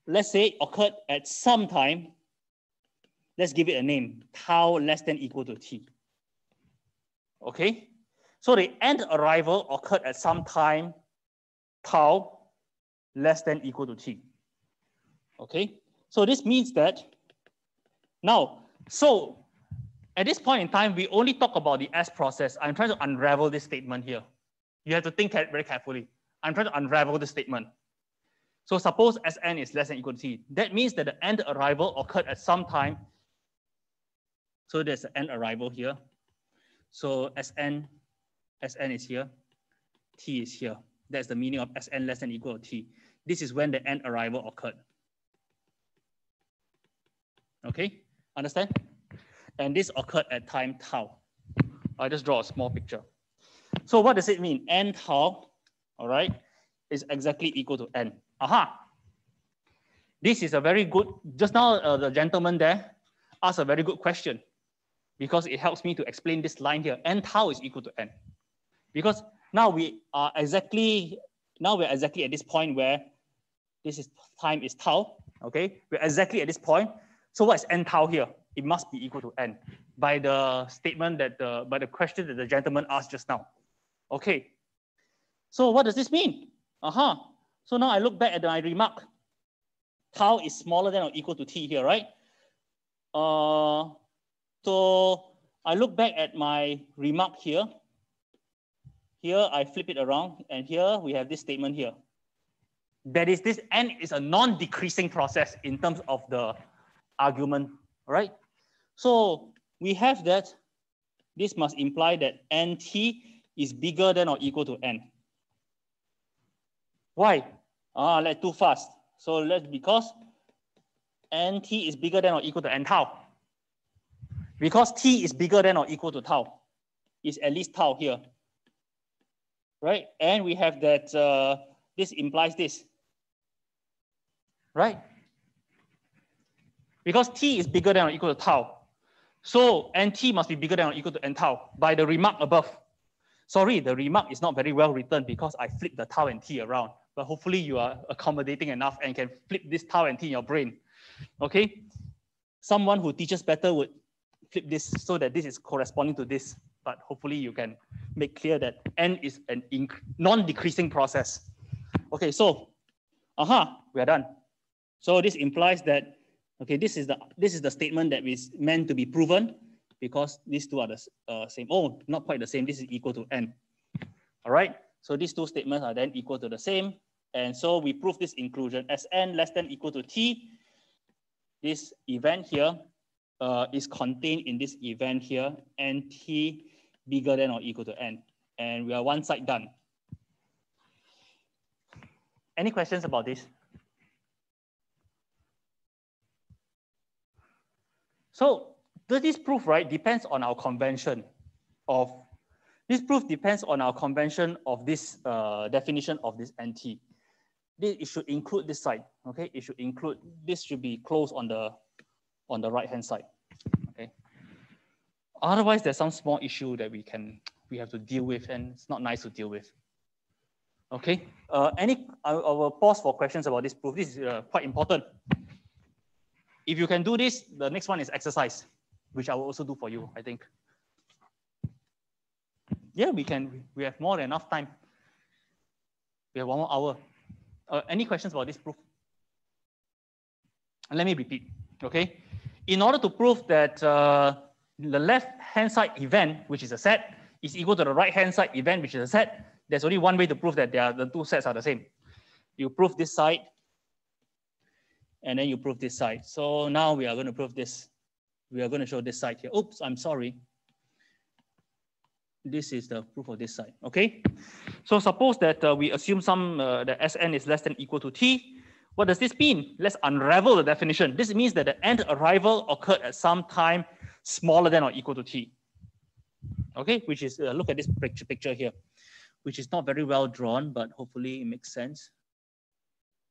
Let's say occurred at some time. Let's give it a name, tau less than equal to t. Okay? So the end arrival occurred at some time, tau less than equal to t. Okay? So this means that now, so at this point in time, we only talk about the S process. I'm trying to unravel this statement here. You have to think very carefully. I'm trying to unravel the statement. So suppose Sn is less than or equal to t. That means that the end arrival occurred at some time. So there's an end arrival here. So Sn is here, t is here. That's the meaning of Sn less than or equal to t. This is when the end arrival occurred. Okay, understand? And this occurred at time tau. I'll just draw a small picture. So what does it mean? N tau, all right, is exactly equal to n. Aha! This is a very good, just now the gentleman there asked a very good question because it helps me to explain this line here. N tau is equal to n. Because now we are exactly, we're exactly at this point where this is time is tau, okay? We're exactly at this point. So what is n tau here? It must be equal to n by the statement that, by the question that the gentleman asked just now. Okay, so what does this mean? So now I look back at my remark. Tau is smaller than or equal to t here, right? So I look back at my remark here. Here I flip it around, and here we have this statement here. That is, this n is a non-decreasing process in terms of the argument, right? So we have that this must imply that nt is bigger than or equal to n. Why? Let's too fast. So because nt is bigger than or equal to n tau. Because t is bigger than or equal to tau. It's at least tau here. Right? And we have that this implies this. Right? Because t is bigger than or equal to tau. So nt must be bigger than or equal to n tau by the remark above. Sorry, the remark is not very well written because I flipped the tau and t around. But hopefully you are accommodating enough and can flip this tau and t in your brain. Okay? Someone who teaches better would flip this so that this is corresponding to this. But hopefully you can make clear that n is a non-decreasing process. Okay, so we are done. So this implies that, okay, this is the statement that is meant to be proven because these two are the same. Oh, not quite the same. This is equal to n. All right. So these two statements are then equal to the same. And so we prove this inclusion. Sn less than or equal to t, this event here is contained in this event here, nt bigger than or equal to n. And we are one side done. Any questions about this? So this proof, right, depends on our convention of, this proof depends on our convention of this definition of this nt. It should include this side, okay? It should include, this should be closed on the right-hand side, okay? Otherwise, there's some small issue that we have to deal with, and it's not nice to deal with. Okay, I will pause for questions about this proof. This is quite important. If you can do this, the next one is exercise, which I will also do for you, I think. Yeah, we have more than enough time. We have 1 more hour. Any questions about this proof? And let me repeat, okay? In order to prove that the left-hand side event, which is a set, is equal to the right-hand side event, which is a set, there's only one way to prove that the two sets are the same. You prove this side, and then you prove this side. So now we are going to prove this. We are going to show this side here. Oops, I'm sorry. This is the proof of this side, okay? So suppose that we assume that Sn is less than or equal to t. What does this mean? Let's unravel the definition. This means that the end arrival occurred at some time smaller than or equal to t. Okay, which is, look at this picture here, which is not very well drawn, but hopefully it makes sense.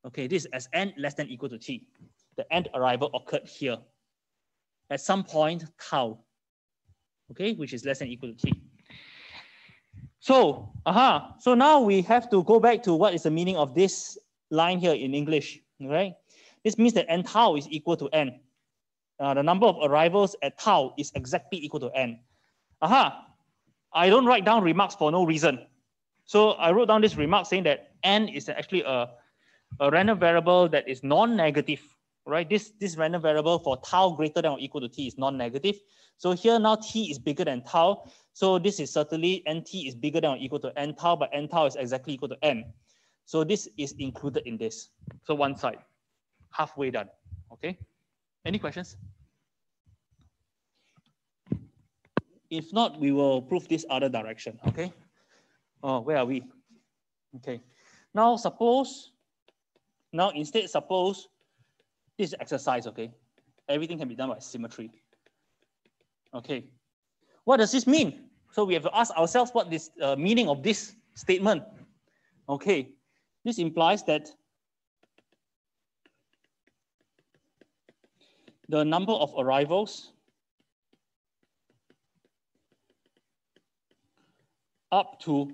Okay, this is Sn less than or equal to t. The end arrival occurred here at some point tau, okay, which is less than or equal to t. So, so now we have to go back to what is the meaning of this line here in English, right? This means that n tau is equal to n. The number of arrivals at tau is exactly equal to n. I don't write down remarks for no reason. So I wrote down this remark saying that n is actually a random variable that is non-negative, right? This random variable for tau greater than or equal to t is non-negative. So here now t is bigger than tau. So this is certainly nt is bigger than or equal to n tau, but n tau is exactly equal to n. So this is included in this. So one side, halfway done. Okay. Any questions? If not, we will prove this other direction. Okay. Oh, where are we? Okay. Now suppose this is exercise. Okay. Everything can be done by symmetry. Okay. What does this mean? So we have to ask ourselves what this meaning of this statement. Okay. This implies that the number of arrivals up to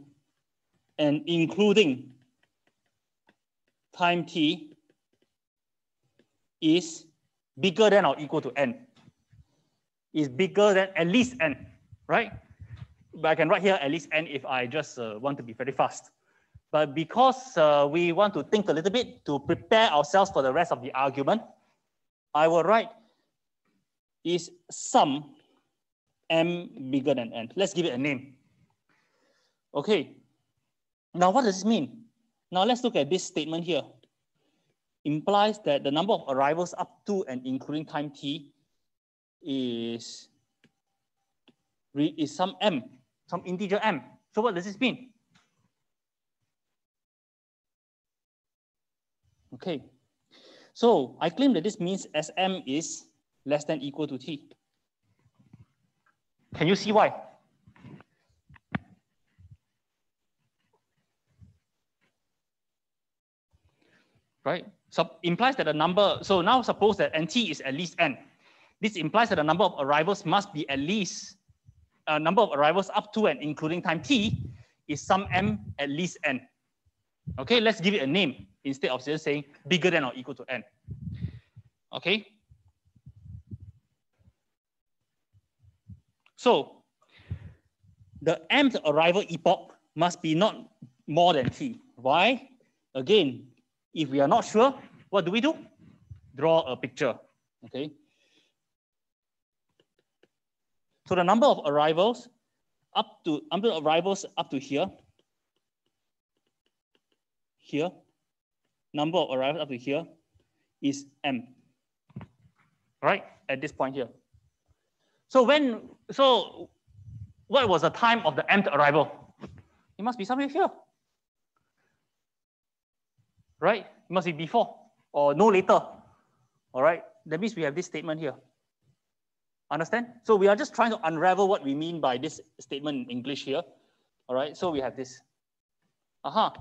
and including time t is bigger than or equal to n. Is bigger than at least n, right? But I can write here at least n if I just want to be very fast. But because we want to think a little bit to prepare ourselves for the rest of the argument, I will write is some m bigger than n. Let's give it a name. Okay. Now what does this mean? Now let's look at this statement here. Implies that the number of arrivals up to and including time t is some m, some integer m. So what does this mean? Okay. So I claim that this means Sm is less than equal to t. Can you see why? Right? So implies that the number, so now suppose that nt is at least n. This implies that the number of arrivals must be at least, number of arrivals up to and including time t is some m at least n. Okay, let's give it a name instead of just saying bigger than or equal to n. Okay. So the mth arrival epoch must be not more than t. Why? Again, if we are not sure, what do? Draw a picture. Okay. So the number of arrivals up to here, number of arrivals up to here is m. Right? At this point here. So what was the time of the mth arrival? It must be somewhere here. Right? It must be before or no later. All right? That means we have this statement here. Understand? So we are just trying to unravel what we mean by this statement in English here. All right? So we have this. All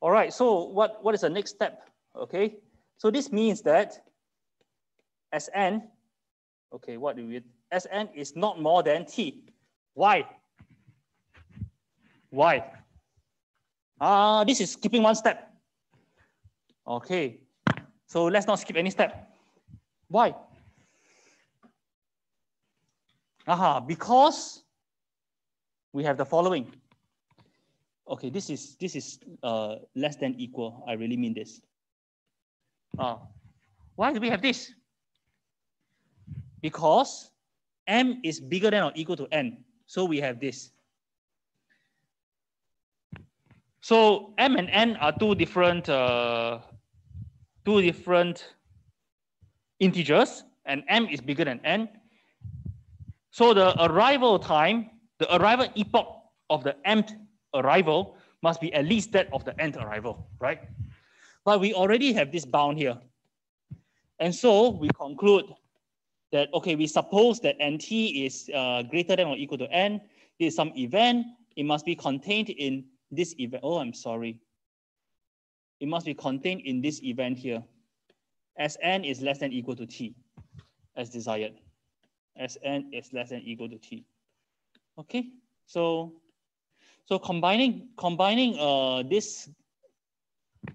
right. So what is the next step? Okay. So this means that Sn, okay, what do we, Sn is not more than t. Why? Why? This is skipping one step. Okay. So let's not skip any step. Why? Because we have the following. Okay, this is less than equal. I really mean this. Why do we have this? Because m is bigger than or equal to n. So we have this. So m and n are two different integers, and m is bigger than n. So the arrival time, the arrival epoch of the mth arrival must be at least that of the nth arrival, right? But we already have this bound here. And so we conclude that, okay, we suppose that nt is greater than or equal to n. There is some event. It must be contained in this event. Oh, I'm sorry. It must be contained in this event here. Sn is less than or equal to t as desired. Sn is less than or equal to t. Okay, so combining this.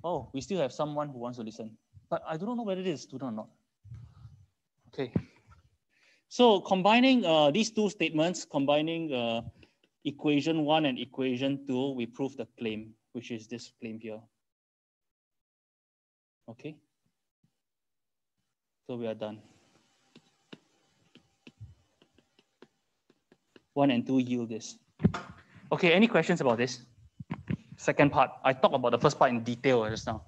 Oh, we still have someone who wants to listen, but I don't know whether it is a student or not. Okay, so combining these two statements, combining equation 1 and equation 2, we prove the claim, which is this claim here. Okay, so we are done. 1 and 2 yield this. Okay, any questions about this? Second part. I talked about the first part in detail just now.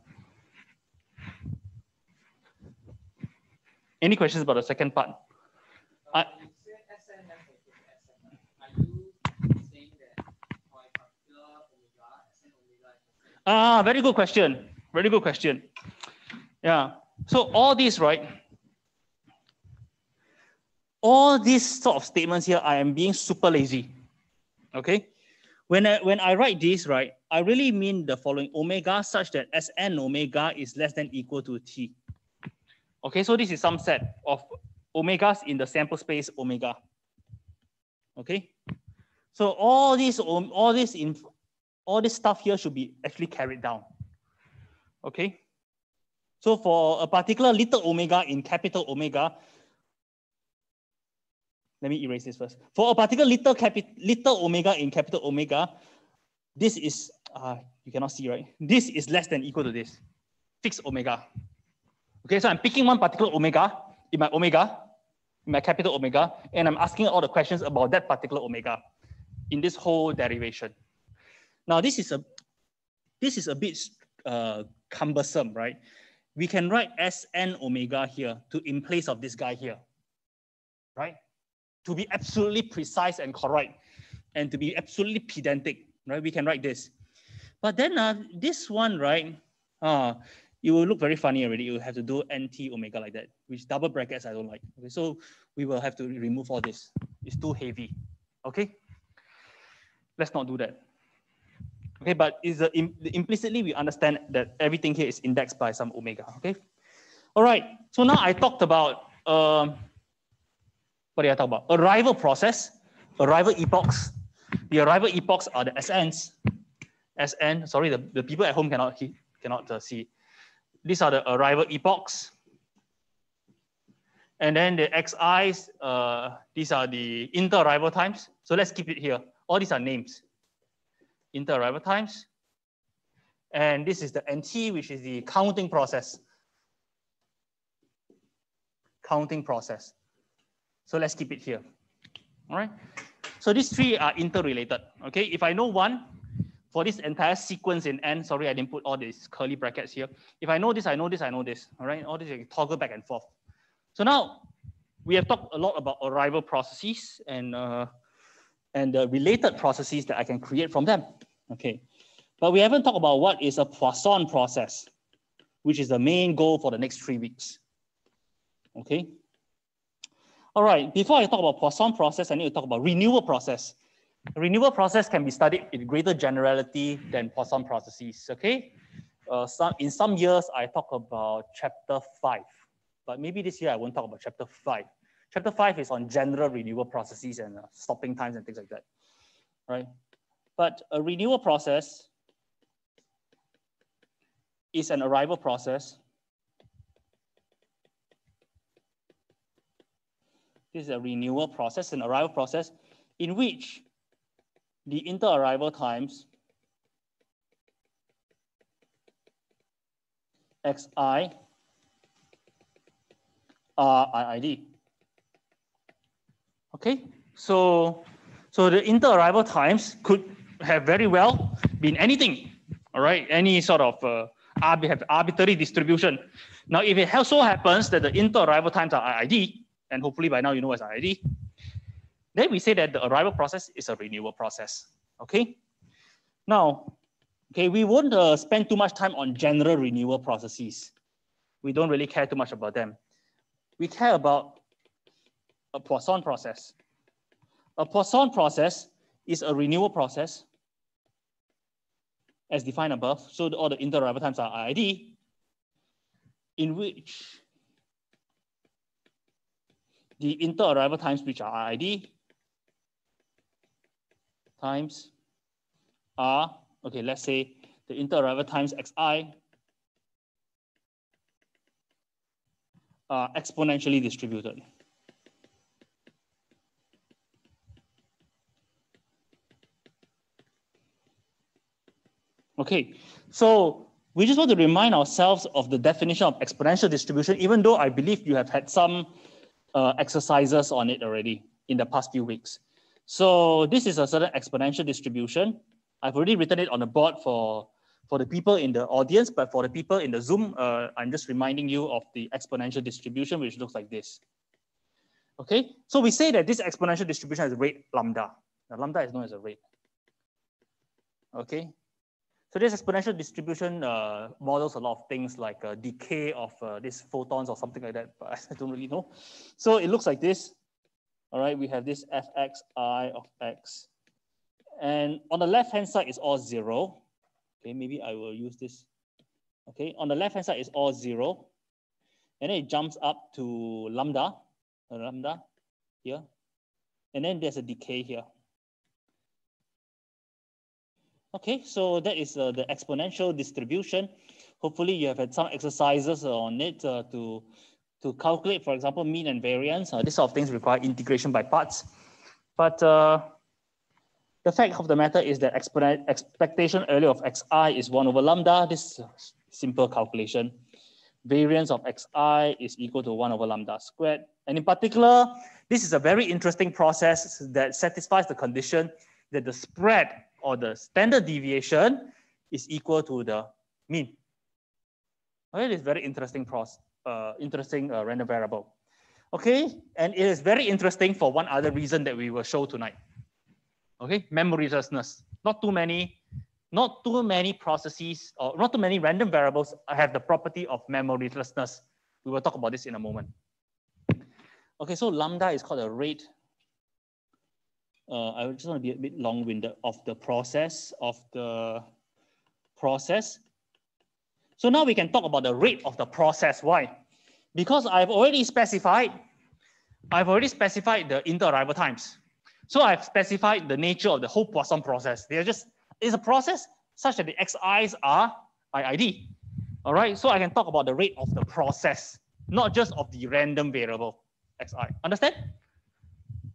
Any questions about the second part? Very good question. Very good question. Yeah. So all these, right? All these sort of statements here, I am being super lazy. Okay. When I write this, right, I really mean the following: omega such that Sn omega is less than equal to T. Okay, so this is some set of omegas in the sample space omega. Okay. So all this stuff here should be actually carried down. Okay. So for a particular little omega in capital omega, let me erase this first. For a particular little omega in capital omega, this is, you cannot see, right? This is less than equal to this, fixed omega. Okay, so I'm picking one particular omega, in my capital omega, and I'm asking all the questions about that particular omega in this whole derivation. Now, this is a bit cumbersome, right? We can write Sn omega here in place of this guy here, right? To be absolutely precise and correct, and to be absolutely pedantic, right? We can write this. But then this one, right? It will look very funny already. You will have to do NT omega like that, which double brackets I don't like. Okay, so we will have to remove all this. It's too heavy. Okay, let's not do that. Okay, but implicitly we understand that everything here is indexed by some omega. Okay, all right. So now I talked about what did I talk about? Arrival process, arrival epochs. The arrival epochs are the SNs. SN. Sorry, the people at home cannot see. These are the arrival epochs. And then the XIs, these are the inter-arrival times. So let's keep it here. All these are names. Inter-arrival times. And this is the NT, which is the counting process. Counting process. So let's keep it here. All right. So these three are interrelated. Okay. If I know one, for this entire sequence in N, sorry, I didn't put all these curly brackets here. If I know this, I know this, I know this. All right, all this you can toggle back and forth. So now we have talked a lot about arrival processes and the related processes that I can create from them. Okay, but we haven't talked about what is a Poisson process, which is the main goal for the next 3 weeks. Okay. All right, before I talk about Poisson process, I need to talk about renewal process. The renewal process can be studied in greater generality than Poisson processes, okay? In some years, I talk about chapter 5, but maybe this year I won't talk about chapter 5. Chapter 5 is on general renewal processes and stopping times and things like that, right? But a renewal process is an arrival process. This is a renewal process, an arrival process in which the inter-arrival times xi are IID. Okay, so the inter-arrival times could have very well been anything. All right, any sort of have arbitrary distribution. Now, if it so happens that the inter-arrival times are IID, and hopefully by now you know what's IID, then we say that the arrival process is a renewal process, okay? Now, okay, we won't spend too much time on general renewal processes. We don't really care too much about them. We care about a Poisson process. A Poisson process is a renewal process as defined above. So all the inter-arrival times are IID, in which the inter-arrival times which are IID times are, okay, let's say the inter-arrival times xi are exponentially distributed. Okay, so we just want to remind ourselves of the definition of exponential distribution, even though I believe you have had some exercises on it already in the past few weeks. So this is a certain exponential distribution I've already written it on the board for the people in the audience, but for the people in the Zoom, I'm just reminding you of the exponential distribution, which looks like this. Okay, so we say that this exponential distribution has rate lambda. Now, lambda is known as a rate. Okay, so this exponential distribution models a lot of things like decay of these photons or something like that, but I don't really know. So it looks like this. All right, we have this fxi of x. And on the left-hand side is all 0. Okay, maybe I will use this. Okay, on the left-hand side is all 0. And then it jumps up to lambda here. And then there's a decay here. Okay, so that is the exponential distribution. Hopefully you have had some exercises on it to calculate, for example, mean and variance. This sort of things require integration by parts. But the fact of the matter is that expectation earlier of xi is 1 over lambda. This is a simple calculation. Variance of xi is equal to 1 over lambda squared. And in particular, this is a very interesting process that satisfies the condition that the spread or the standard deviation is equal to the mean. Okay, it is very interesting random variable. Okay, and it is very interesting for one other reason that we will show tonight. Okay, memorylessness. Not too many processes or not too many random variables have the property of memorylessness. We will talk about this in a moment. Okay, so lambda is called a rate. I just want to be a bit long-winded of the process So now we can talk about the rate of the process. Why? Because I've already specified the inter-arrival times. So I've specified the nature of the whole Poisson process. It's a process such that the xi's are IID. All right, so I can talk about the rate of the process, not just of the random variable xi. Understand?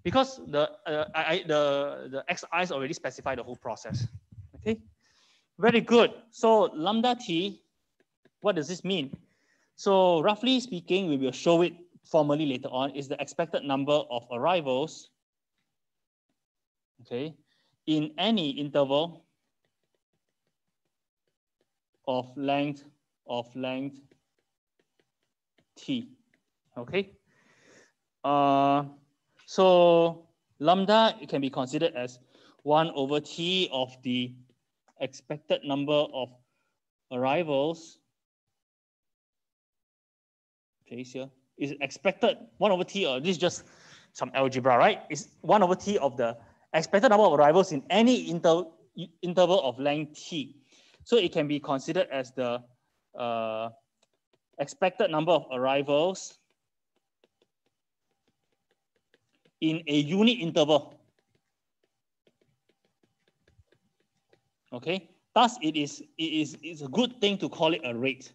Because the xi's already specify the whole process. Okay, very good. So lambda t, what does this mean? So roughly speaking, we will show it formally later on, is the expected number of arrivals, okay, in any interval of length t. Okay. So lambda, it can be considered as 1 over t of the expected number of arrivals. Okay, here is expected 1 over t, or this is just some algebra, right? It's 1 over t of the expected number of arrivals in any interval of length t. So it can be considered as the expected number of arrivals in a unit interval. Okay, thus it's a good thing to call it a rate.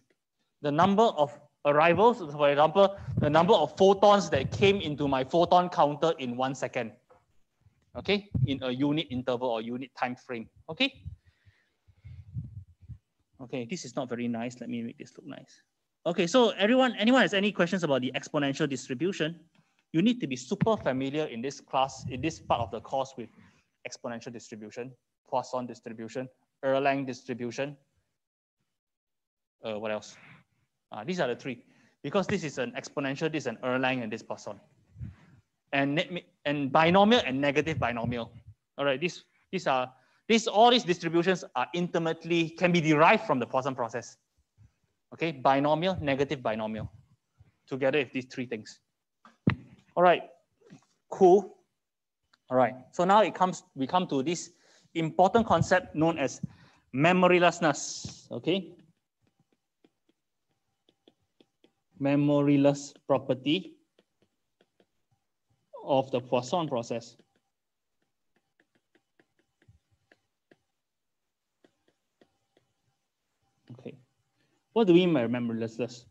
The number of arrivals, for example, the number of photons that came into my photon counter in 1 second. Okay, in a unit interval or unit time frame. Okay. Okay, this is not very nice. Let me make this look nice. Okay, so anyone has any questions about the exponential distribution? You need to be super familiar in this class, in this part of the course with exponential distribution, Poisson distribution, Erlang distribution. What else? These are the three. Because this is an exponential, this is an Erlang, and this Poisson. And binomial and negative binomial. All right, all these distributions are intimately, can be derived from the Poisson process. Okay, binomial, negative binomial, together with these three things. All right, cool. All right, so now we come to this important concept known as memorylessness. Okay, memoryless property of the Poisson process. Okay, what do we mean by memorylessness?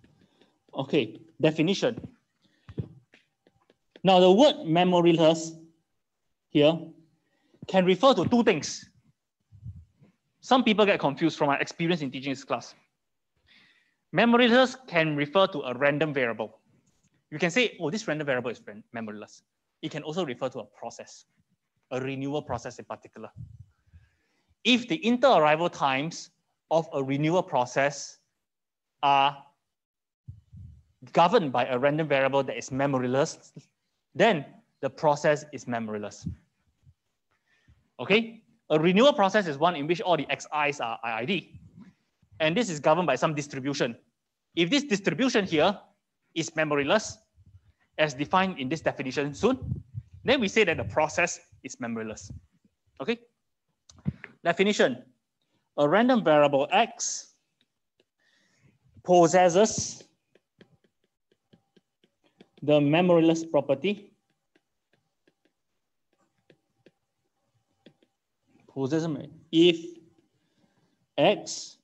Okay, definition. Now the word memoryless here can refer to two things. Some people get confused from my experience in teaching this class. Memoryless can refer to a random variable. You can say, oh, this random variable is memoryless. It can also refer to a process, a renewal process in particular. if the inter-arrival times of a renewal process are governed by a random variable that is memoryless, then the process is memoryless. Okay? A renewal process is one in which all the xi's are IID. And this is governed by some distribution. If this distribution here is memoryless, as defined in this definition soon, then we say that the process is memoryless. Okay? Definition. A random variable x possesses the memoryless property. If x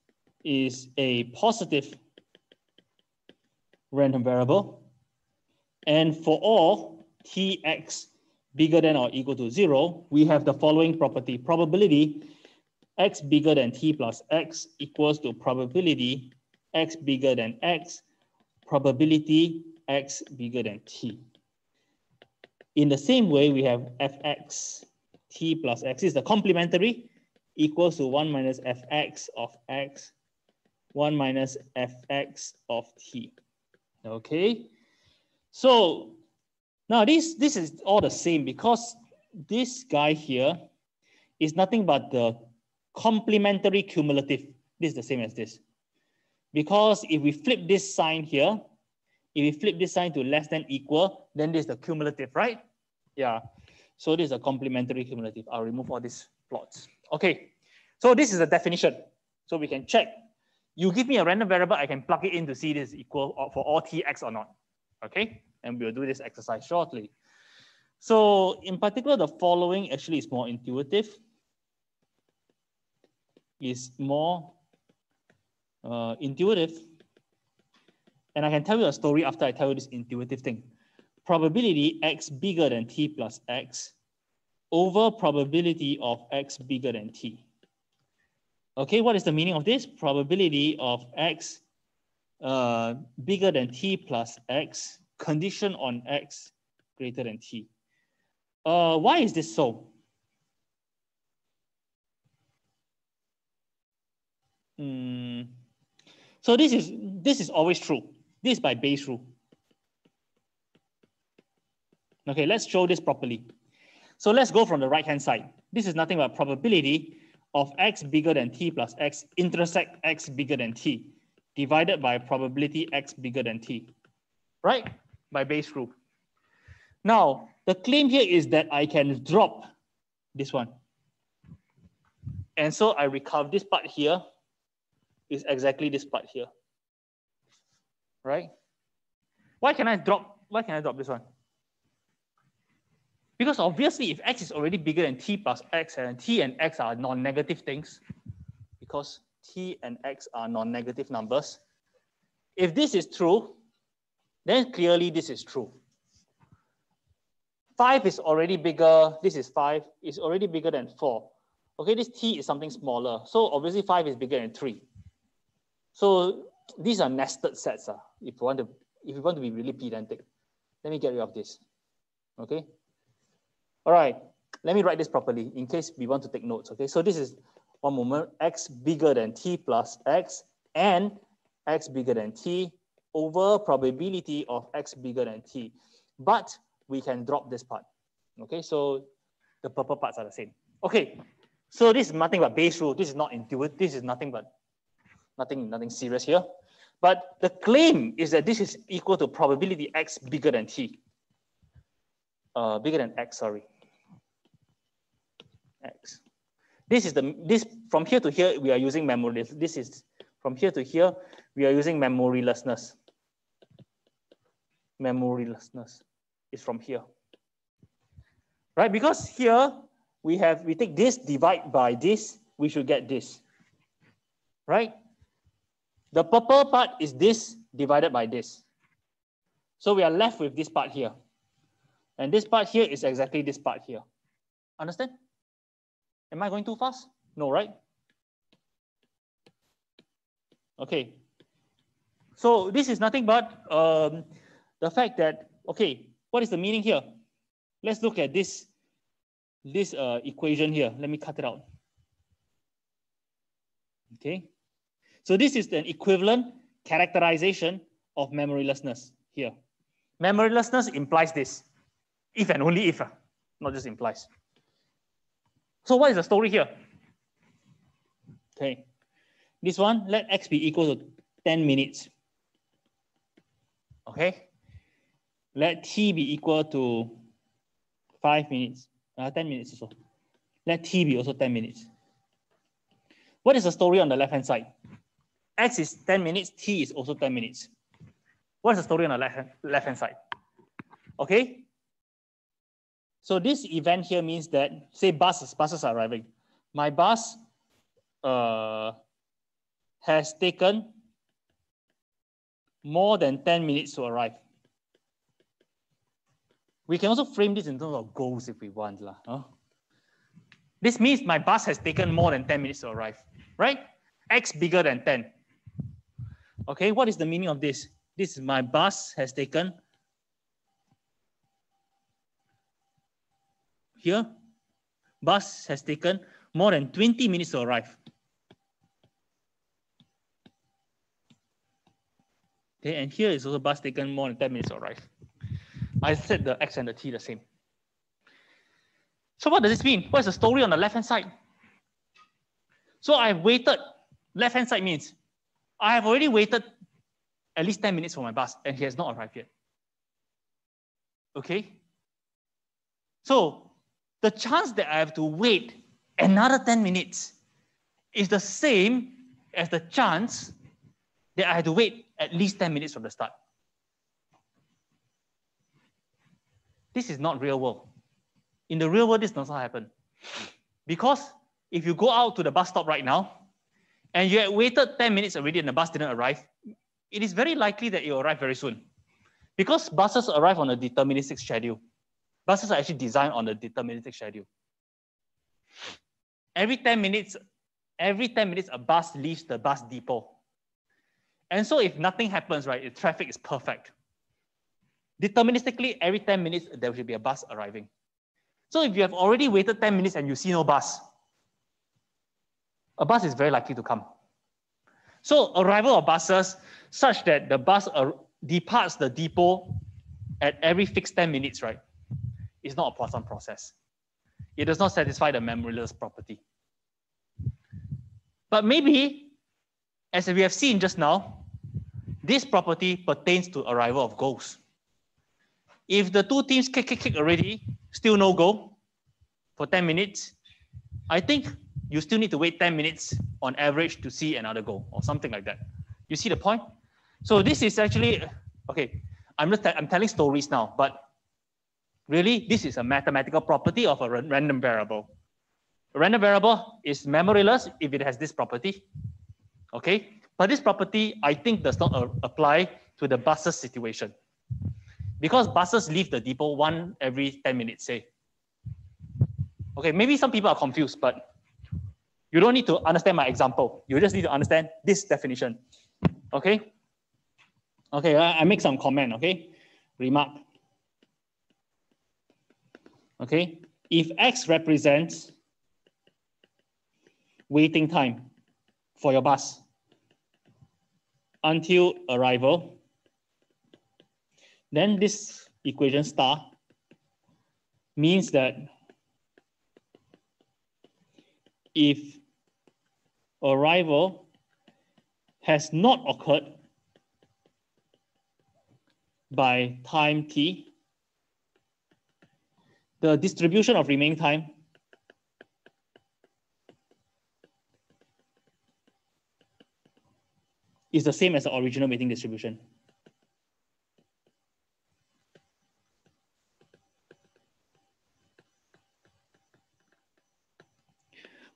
is a positive random variable, and for all tx bigger than or equal to 0, we have the following property. Probability x bigger than t plus x equals to probability x bigger than x, probability x bigger than t. In the same way, we have fx t plus x is the complementary equals to 1 minus fx of x, 1 minus fx of t. Okay, so now this is all the same because this guy here is nothing but the complementary cumulative. This is the same as this. Because if we flip this sign here, if we flip this sign to less than equal, then this is the cumulative, right? Yeah. So this is a complementary cumulative. I'll remove all these plots. Okay. So this is the definition. So we can check. You give me a random variable, I can plug it in to see this is equal for all tx or not. Okay. And we'll do this exercise shortly. So in particular, the following actually is more intuitive. Is more intuitive. And I can tell you a story after I tell you this intuitive thing. Probability x bigger than t plus x over probability of x bigger than t. Okay, what is the meaning of this? Probability of x bigger than t plus x, condition on x greater than t. Why is this so? So this is always true. This is by Bayes' rule. Okay, let's show this properly. So let's go from the right-hand side. This is nothing but probability of x bigger than t plus x intersect x bigger than t divided by probability x bigger than t, right? By Bayes' rule. Now, the claim here is that I can drop this one. And so I recover this part here is exactly this part here, right? Why can I drop this one? Because obviously, if x is already bigger than t plus x, and t and x are non-negative things, because t and x are non-negative numbers, if this is true, then clearly this is true. 5 is already bigger, this is 5, is already bigger than 4. Okay, this t is something smaller, so obviously 5 is bigger than 3. So these are nested sets. If you want to be really pedantic, let me get rid of this. Okay. All right. Let me write this properly in case we want to take notes. Okay. So this is one moment x bigger than t plus x and x bigger than t over probability of x bigger than t. But we can drop this part. Okay. So the purple parts are the same. Okay. So this is nothing but Bayes' rule. This is not intuitive. This is nothing but nothing serious here. But the claim is that this is equal to probability x bigger than t. Bigger than x, sorry. X. This from here to here, we are using memoryless. This is from here to here, we are using memorylessness. Memorylessness is from here. Right? Because here we take this, divide by this, we should get this. Right? The purple part is this divided by this. So we are left with this part here. And this part here is exactly this part here. Understand? Am I going too fast? No, right? Okay. So this is nothing but the fact that, okay, what is the meaning here? Let's look at this equation here. Let me cut it out. Okay, so this is an equivalent characterization of memorylessness here. Memorylessness implies this, if and only if, not just implies. So what is the story here? Okay, this one, let x be equal to 10 minutes. Okay, let t be equal to 5 minutes, 10 minutes or so. Let t be also 10 minutes. What is the story on the left-hand side? X is 10 minutes, t is also 10 minutes. What's the story on the left-hand side? Okay. So this event here means that, say buses are arriving. My bus has taken more than 10 minutes to arrive. We can also frame this in terms of goals if we want. Huh? This means my bus has taken more than 10 minutes to arrive, right? X bigger than 10. Okay, what is the meaning of this? This is my bus has taken, here, bus has taken more than 20 minutes to arrive. Okay, and here is also bus taken more than 10 minutes to arrive. I set the X and the T the same. So what does this mean? What's the story on the left-hand side? So I've waited. Left-hand side means I have already waited at least 10 minutes for my bus and he has not arrived yet. Okay? So the chance that I have to wait another 10 minutes is the same as the chance that I have to wait at least 10 minutes from the start. This is not real world. In the real world, this does not happen. Because if you go out to the bus stop right now, and you had waited 10 minutes already and the bus didn't arrive, it is very likely that it will arrive very soon. Because buses arrive on a deterministic schedule. Buses are actually designed on a deterministic schedule. Every 10 minutes, a bus leaves the bus depot. And so if nothing happens, right, the traffic is perfect. Deterministically, every 10 minutes, there should be a bus arriving. So if you have already waited 10 minutes and you see no bus, a bus is very likely to come. So arrival of buses such that the bus departs the depot at every fixed 10 minutes, right, is not a Poisson process. It does not satisfy the memoryless property. But maybe, as we have seen just now, this property pertains to arrival of goals. If the two teams kick already, still no goal for 10 minutes, I think you still need to wait 10 minutes on average to see another goal or something like that. You see the point? So this is actually, okay, I'm telling stories now, but really this is a mathematical property of a random variable. A random variable is memoryless if it has this property, okay? But this property, I think, does not apply to the buses situation. Because buses leave the depot one every 10 minutes, say. Okay, maybe some people are confused, but you don't need to understand my example. You just need to understand this definition, okay? Okay, I make some comment, okay? Remark. Okay, if X represents waiting time for your bus until arrival, then this equation star means that if arrival has not occurred by time t, the distribution of remaining time is the same as the original waiting distribution.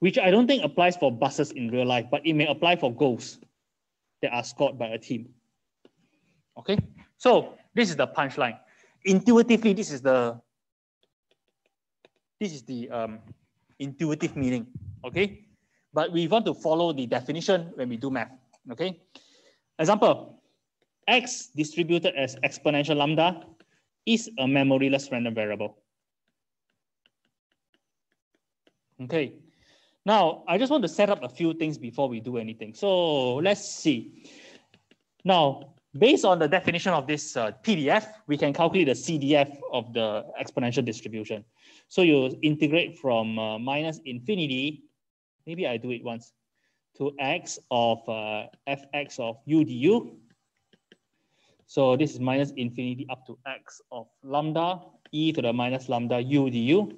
Which I don't think applies for buses in real life, but it may apply for goals that are scored by a team. Okay, so this is the punchline. Intuitively, this is the intuitive meaning. Okay, but we want to follow the definition when we do math. Okay, example: X distributed as exponential lambda is a memoryless random variable. Okay. Now, I just want to set up a few things before we do anything. So let's see. Now, based on the definition of this PDF, we can calculate the CDF of the exponential distribution. So you integrate from minus infinity, maybe I do it once, to x of fx of u du. So this is minus infinity up to x of lambda e to the minus lambda u du.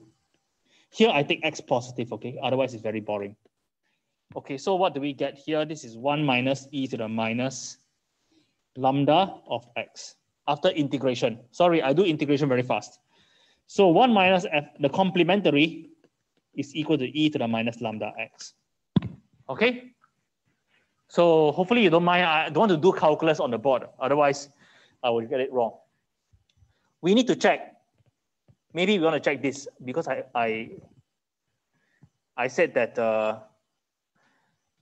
Here I take x positive, okay? Otherwise it's very boring. Okay, so what do we get here? This is 1 minus e to the minus lambda of x after integration. Sorry, I do integration very fast. So 1 minus f, the complementary is equal to e to the minus lambda x. Okay? So hopefully you don't mind. I don't want to do calculus on the board. Otherwise, I will get it wrong. We need to check. Maybe we want to check this because I said that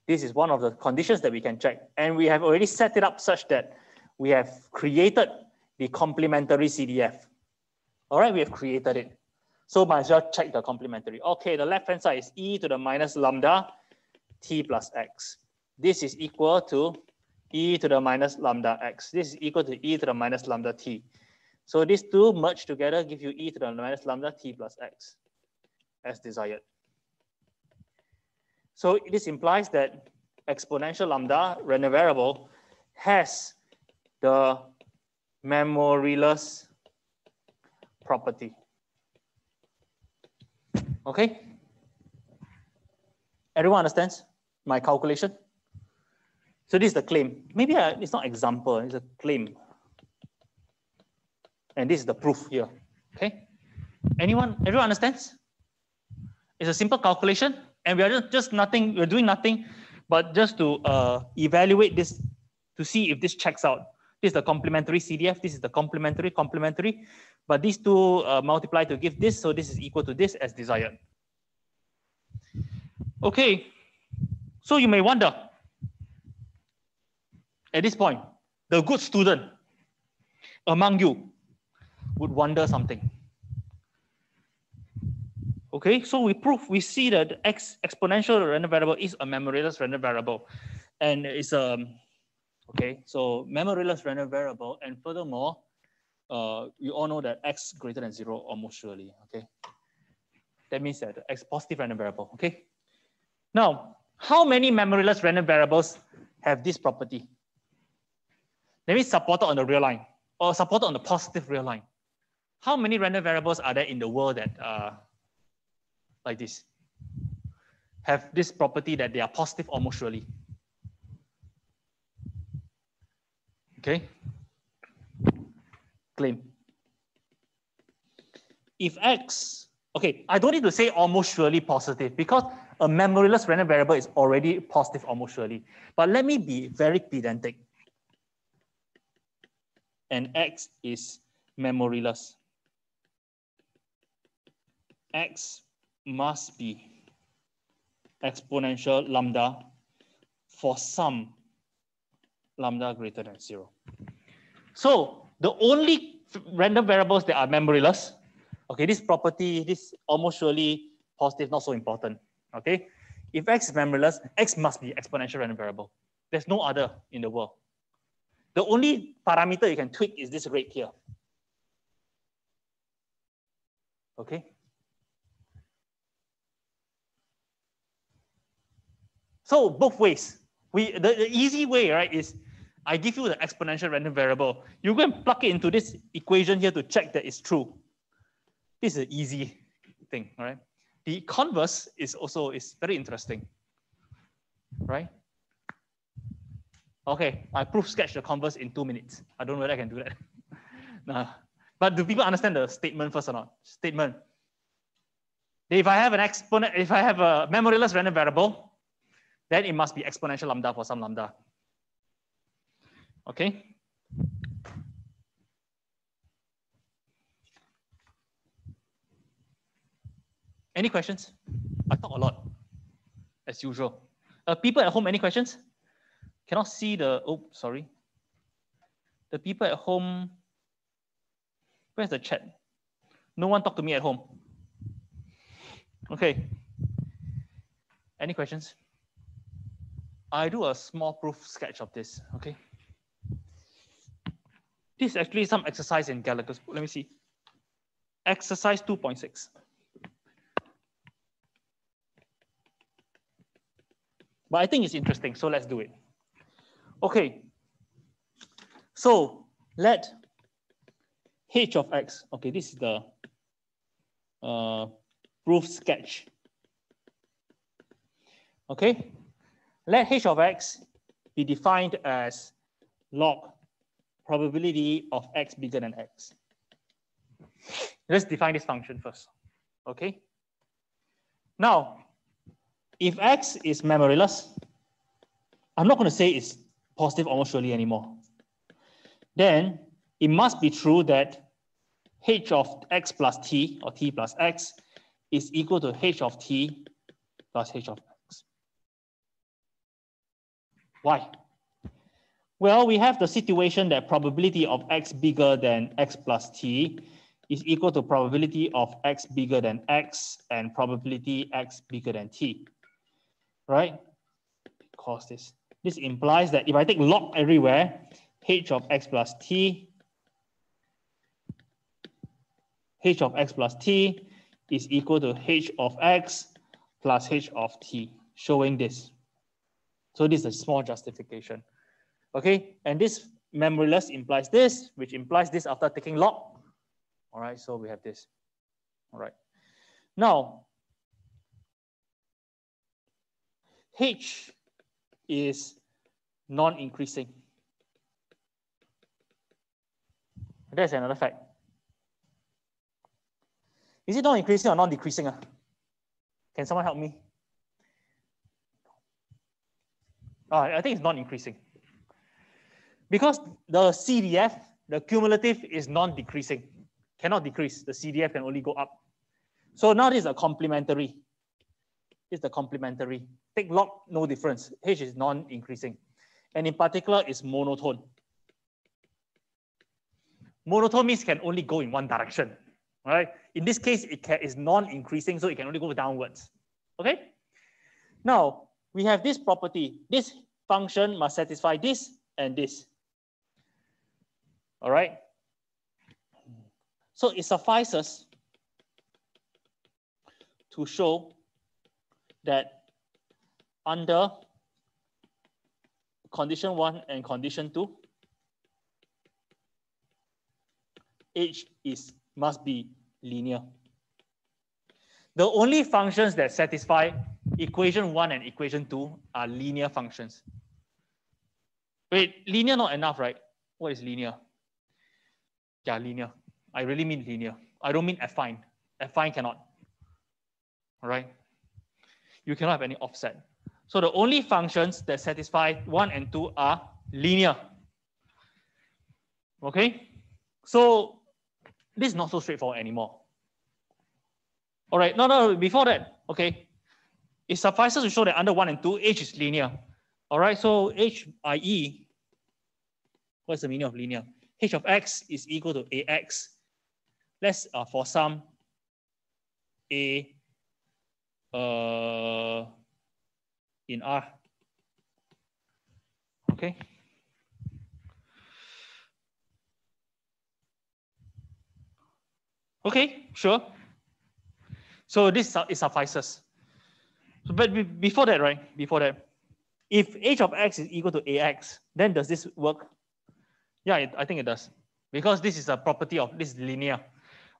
this is one of the conditions that we can check. And we have already set it up such that we have created the complementary CDF. All right, we have created it. So might as well check the complementary. Okay, the left-hand side is e to the minus lambda t plus x. This is equal to e to the minus lambda x. This is equal to e to the minus lambda t. So these two merge together, give you e to the minus lambda t plus x as desired. So this implies that exponential lambda, random variable, has the Memoryless property. Okay? Everyone understands my calculation? So this is the claim. Maybe it's not example, it's a claim. And this is the proof here. Okay? Everyone understands? It's a simple calculation, and we are just nothing, we're doing nothing but just to evaluate this to see if this checks out. This is the complementary CDF, this is the complementary, but these two multiply to give this, so this is equal to this as desired. Okay, so you may wonder, at this point, the good student among you would wonder something. Okay, so we see that exponential random variable is a memoryless random variable, and it's okay, so memoryless random variable, and furthermore, you all know that x greater than 0 almost surely. Okay, that means that x positive random variable. Okay, now how many memoryless random variables have this property? That means supported on the real line or supported on the positive real line. How many random variables are there in the world that like this have this property that they are positive almost surely? Okay, claim. If x, okay, I don't need to say almost surely positive because a memoryless random variable is already positive almost surely. But let me be very pedantic. And x is memoryless. X must be exponential lambda for some lambda greater than 0. So the only random variables that are memoryless, okay, this property, this almost surely positive, not so important. Okay, if x is memoryless, x must be exponential random variable. There's no other in the world. The only parameter you can tweak is this rate here. Okay. So both ways. The easy way, right, is I give you the exponential random variable. You go and plug it into this equation here to check that it's true. This is an easy thing, all right? The converse is very interesting, right? Okay, I proof sketch the converse in 2 minutes. I don't know whether I can do that. No. But do people understand the statement first or not? Statement. If I have a memoryless random variable, then it must be exponential lambda for some lambda. Okay. Any questions? I talk a lot, as usual. People at home, any questions? Cannot see the, oh, sorry. The people at home, where's the chat? No one talk to me at home. Okay. Any questions? I do a small proof sketch of this, okay? This is actually some exercise in Gallager's. Let me see. Exercise 2.6. But I think it's interesting, so let's do it. Okay. So let h of x, okay, this is the proof sketch. Okay. Let h of x be defined as log probability of x bigger than x. Let's define this function first. Okay. Now, if x is memoryless, I'm not going to say it's positive almost surely anymore. Then it must be true that h of x plus t, or t plus x, is equal to h of t plus h of x. Why? Well, we have the situation that probability of x bigger than x plus t is equal to probability of x bigger than x and probability x bigger than t, right? Because this implies that if I take log everywhere, h of x plus t, h of x plus t is equal to h of x plus h of t, showing this. So this is a small justification. Okay, and this memoryless implies this, which implies this after taking log. All right, so we have this. All right. Now, h is non-increasing. That's another fact. Is it non-increasing or non-decreasing? Can someone help me? I think it's non-increasing. Because the CDF, the cumulative, is non-decreasing. Cannot decrease. The CDF can only go up. So now this is a complementary. This is the complementary. Take log, no difference. H is non-increasing. And in particular, it's monotone. Monotone means it can only go in one direction. Right? In this case, it is non-increasing, so it can only go downwards. Okay? Now, we have this property. This function must satisfy this and this. All right? So it suffices to show that under condition 1 and condition 2, h must be linear. The only functions that satisfy equation 1 and equation 2 are linear functions. Wait, linear not enough, right? What is linear? Yeah, linear. I really mean linear. I don't mean affine. Affine cannot. All right? You cannot have any offset. So the only functions that satisfy 1 and 2 are linear. Okay? So this is not so straightforward anymore. All right, no, before that, okay, it suffices to show that under 1 and 2, h is linear. All right, so h, i.e., what's the meaning of linear? H of x is equal to ax. Let's, for some a in R. Okay. Okay, sure. So this it suffices. So, but before that, right? Before that, if h of x is equal to ax, then does this work? Yeah, I think it does. Because this is a property of this linear.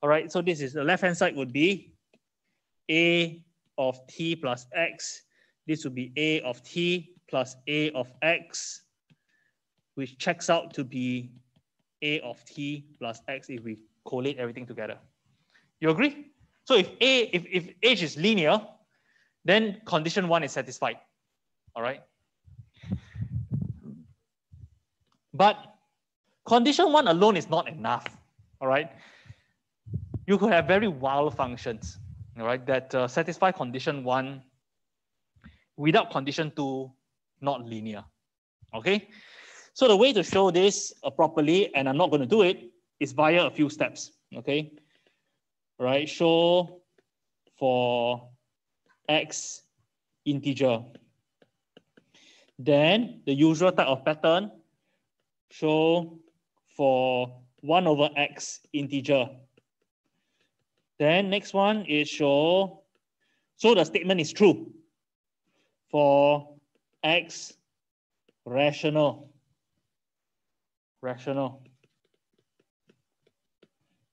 All right, so this is the left-hand side would be a of t plus x. This would be a of t plus a of x, which checks out to be a of t plus x if we collate everything together. You agree? So if h is linear, then condition 1 is satisfied. All right. But condition 1 alone is not enough. All right. You could have very wild functions, all right, that satisfy condition 1 without condition 2 not linear. Okay. So the way to show this properly, and I'm not going to do it, is via a few steps. Okay. Right. Show for x integer. Then the usual type of pattern, show for 1 over x integer. Then next one is show, so the statement is true for x rational.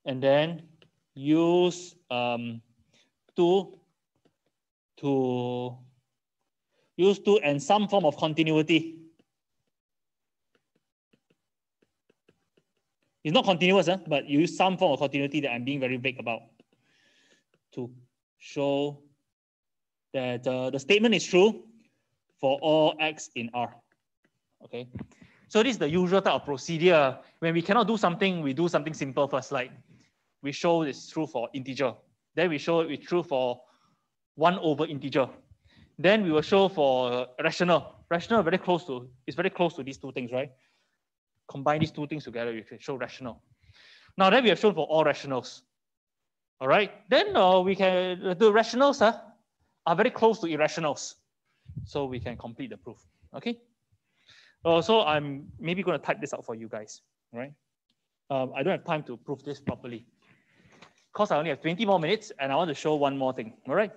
And then use 2 and some form of continuity. It's not continuous, but you use some form of continuity that I'm being very vague about to show that the statement is true for all x in R. Okay, so this is the usual type of procedure. When we cannot do something, we do something simple first, like we show it's true for integer. Then we show it's true for 1 over integer. Then we will show for rational. Rational is very close to these two things, right? Combine these two things together, you can show rational. Now then we have shown for all rationals. All right, then we can, the rationals are very close to irrationals. So we can complete the proof, okay? So I'm maybe going to type this out for you guys, all right? I don't have time to prove this properly because I only have 20 more minutes and I want to show one more thing, all right?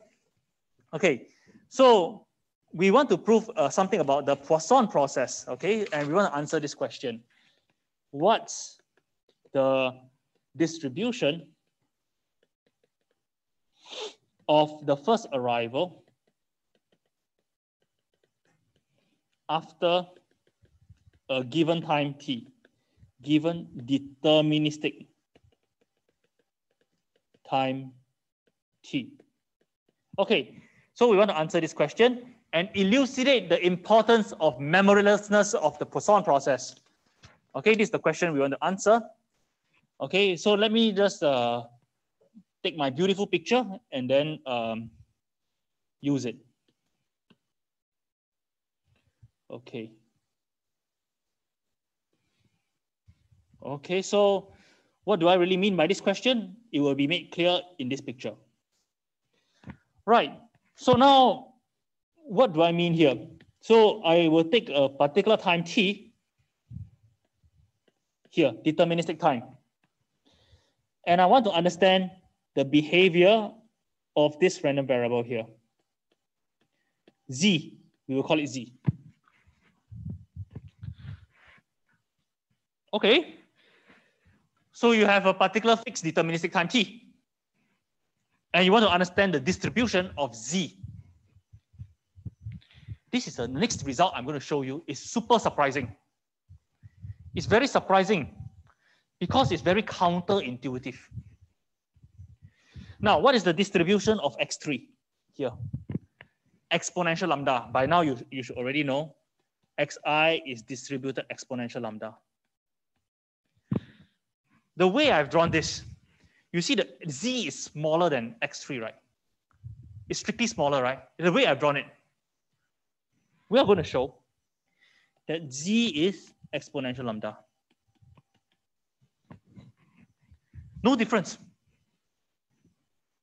Okay, so we want to prove something about the Poisson process, okay? And we want to answer this question. What's the distribution of the first arrival after a given time t, given deterministic time t? Okay, so we want to answer this question and elucidate the importance of memorylessness of the Poisson process. Okay, this is the question we want to answer. Okay, so let me just take my beautiful picture and then use it. Okay. Okay, so what do I really mean by this question? It will be made clear in this picture. Right, so now what do I mean here? So I will take a particular time t, here, deterministic time. And I want to understand the behavior of this random variable here. Z, we will call it Z. Okay, so you have a particular fixed deterministic time t. And you want to understand the distribution of Z. This is the next result I'm going to show you. It's super surprising. It's very surprising because it's very counterintuitive. Now, what is the distribution of x3 here? Exponential lambda. By now, you should already know xi is distributed exponential lambda. The way I've drawn this, you see that Z is smaller than x3, right? It's strictly smaller, right? The way I've drawn it, we are going to show that Z is exponential lambda. No difference.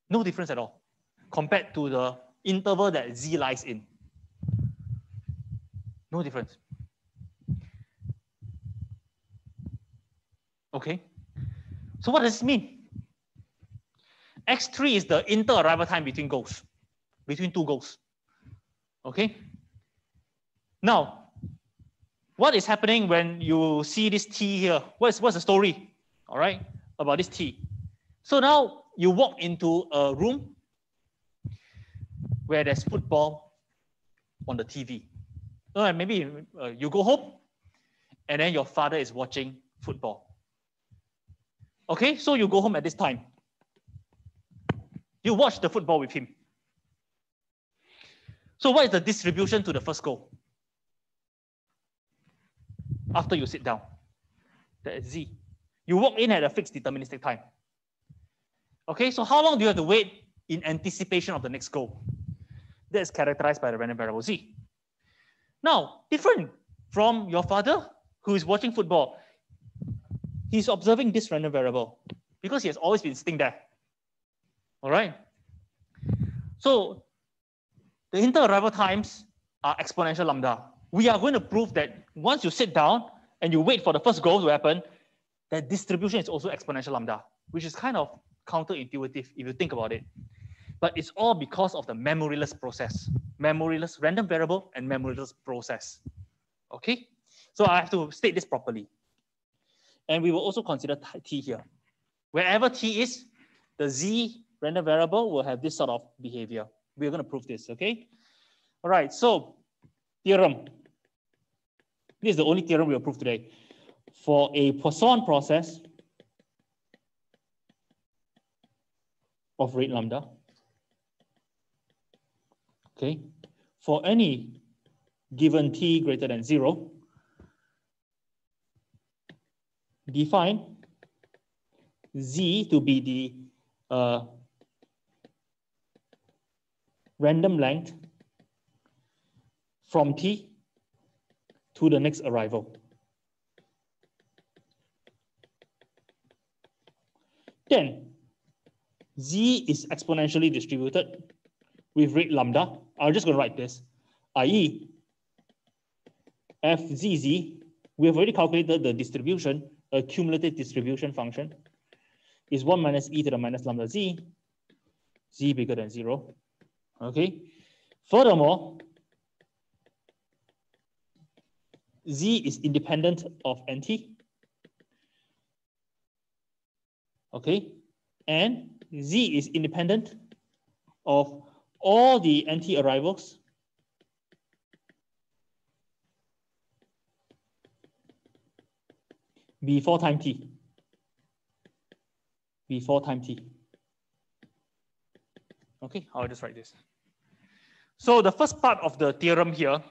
No difference at all compared to the interval that Z lies in. No difference. Okay. So what does this mean? X3 is the inter-arrival time between goals, between two goals. Okay. Now, what is happening when you see this T here? What's the story? All right, about this T. So now you walk into a room where there's football on the TV. Maybe you go home and then your father is watching football. Okay, so you go home at this time. You watch the football with him. So what is the distribution to the first goal? After you sit down, that is Z. You walk in at a fixed deterministic time. Okay, so how long do you have to wait in anticipation of the next goal? That is characterized by the random variable Z. Now, different from your father who is watching football, he's observing this random variable because he has always been sitting there. All right. So the inter-arrival times are exponential lambda. We are going to prove that once you sit down and you wait for the first goal to happen, that distribution is also exponential lambda, which is kind of counterintuitive if you think about it. But it's all because of the memoryless process. Memoryless random variable and memoryless process. Okay? So I have to state this properly. And we will also consider t here. Wherever t is, the z random variable will have this sort of behavior. We're going to prove this, okay? All right, so theorem. This is the only theorem we'll prove today. For a Poisson process of rate lambda, okay, for any given t greater than 0, define z to be the random length from t to the next arrival. Then z is exponentially distributed with rate lambda. I'm just going to write this, i.e. fzz, we have already calculated the distribution, a cumulative distribution function, is 1 minus e to the minus lambda z, z bigger than 0. Okay. Furthermore, z is independent of nt. Okay. And z is independent of all the nt arrivals before time t. Before time t. Okay, I'll just write this. So the first part of the theorem here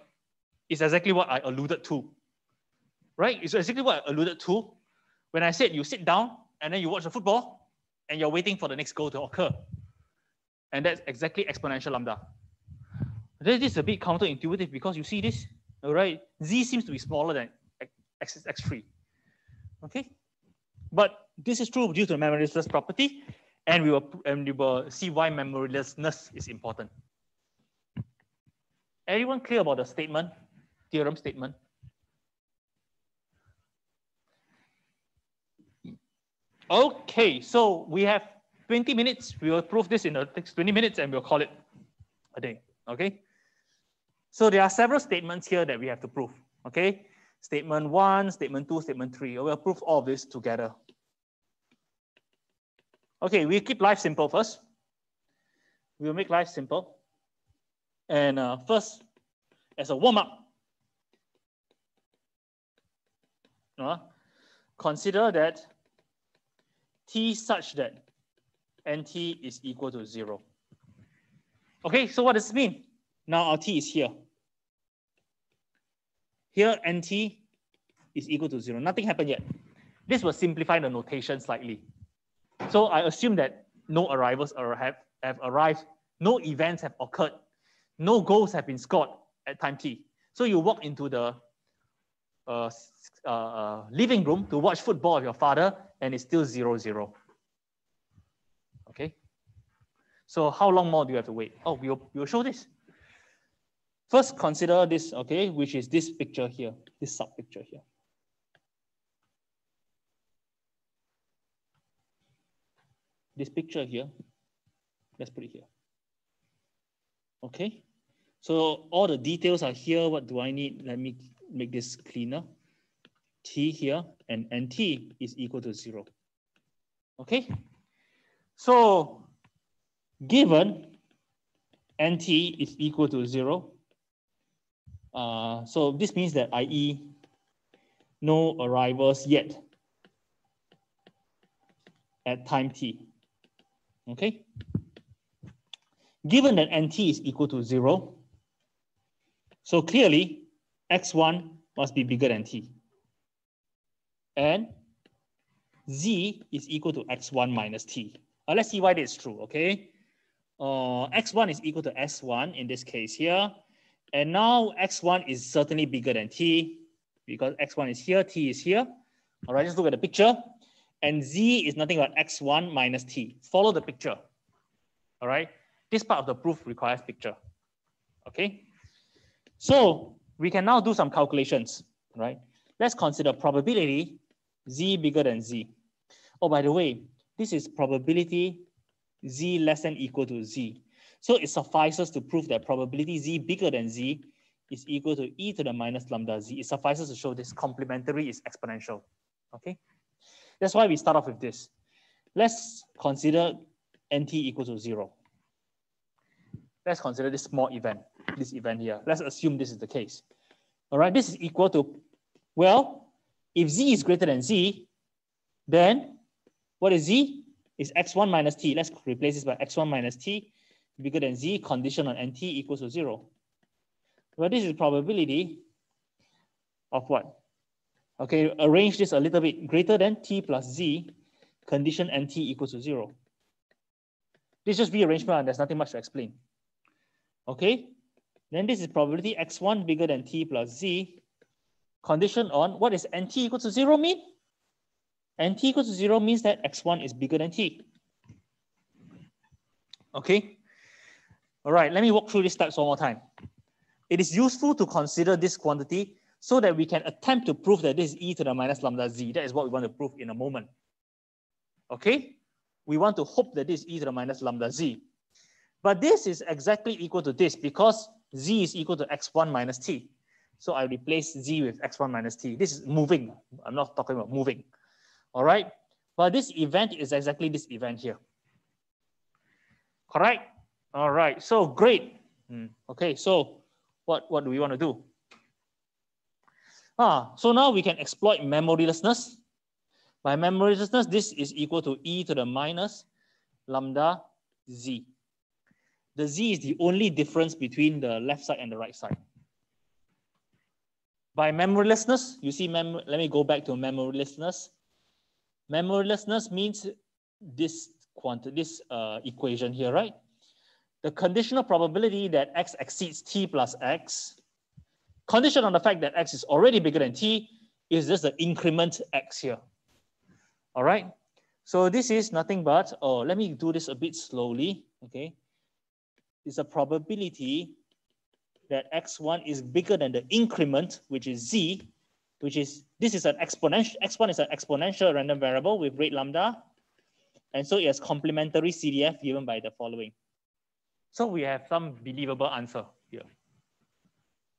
is exactly what I alluded to, right? It's exactly what I alluded to when I said you sit down and then you watch the football and you're waiting for the next goal to occur. And that's exactly exponential lambda. This is a bit counterintuitive because you see this, all right? Z seems to be smaller than x3, okay? But this is true due to the memoryless property, and we will see why memorylessness is important. Everyone clear about the statement, theorem statement? Okay, so we have 20 minutes. We will prove this in the next 20 minutes and we'll call it a day, okay? So there are several statements here that we have to prove, okay? Statement 1, statement 2, statement 3. We'll prove all of this together. Okay, we keep life simple first. We'll make life simple. And first, as a warm-up, consider that t such that nt is equal to 0. Okay, so what does this mean? Now our t is here. Here, nt is equal to 0. Nothing happened yet. This will simplify the notation slightly. So I assume that no arrivals have arrived, no events have occurred, no goals have been scored at time t. So you walk into the living room to watch football with your father and it's still 0-0. Okay. So how long more do you have to wait? Oh, we'll show this. First, consider this, okay, which is this picture here, this sub-picture here. This picture here, let's put it here. Okay, so all the details are here. What do I need? Let me make this cleaner. T here and nt is equal to 0. Okay, so given nt is equal to 0, so this means that i.e. no arrivals yet at time t. Okay. Given that nt is equal to 0, so clearly x1 must be bigger than t. And z is equal to x1 minus t. Let's see why this is true, okay? X1 is equal to s1 in this case here. And now x1 is certainly bigger than t because x1 is here, t is here. All right, just look at the picture. And z is nothing but x1 minus t. Follow the picture. All right. This part of the proof requires picture. Okay, so we can now do some calculations, right? Let's consider probability z bigger than z. Oh, by the way, this is probability z less than equal to z. So it suffices to prove that probability z bigger than z is equal to e to the minus lambda z. It suffices to show this complementary is exponential. Okay, that's why we start off with this. Let's consider nt equal to 0. Let's consider this small event, this event here. Let's assume this is the case. All right, this is equal to, well, if z is greater than z, then what is z? Is x1 minus t. Let's replace this by x1 minus t bigger than z, condition on nt equals to 0. Well, this is probability of what? Okay, arrange this a little bit. Greater than t plus z, condition nt equals to 0. This is just rearrangement, and there's nothing much to explain. Okay, then this is probability x1 bigger than t plus z, condition on what is nt equal to 0 mean? Nt equal to 0 means that x1 is bigger than t. Okay, all right, let me walk through these steps one more time. It is useful to consider this quantity so that we can attempt to prove that this is e to the minus lambda z. That is what we want to prove in a moment. Okay, we want to hope that this is e to the minus lambda z. But this is exactly equal to this because z is equal to x1 minus t. So I replace z with x1 minus t. This is moving. I'm not talking about moving. All right. But this event is exactly this event here. Correct? All right. So great. Okay. So what do we want to do? So now we can exploit memorylessness. By memorylessness, this is equal to e to the minus lambda z. The z is the only difference between the left side and the right side. By memorylessness, you see, let me go back to memorylessness. Memorylessness means this equation here, right? The conditional probability that x exceeds t plus x, condition on the fact that x is already bigger than t, is just the increment x here. All right. So this is nothing but, let me do this a bit slowly. Okay. It's a probability that x1 is bigger than the increment, which is z, this is an exponential, x1 is an exponential random variable with rate lambda. And so it has complementary CDF given by the following. So we have some believable answer here.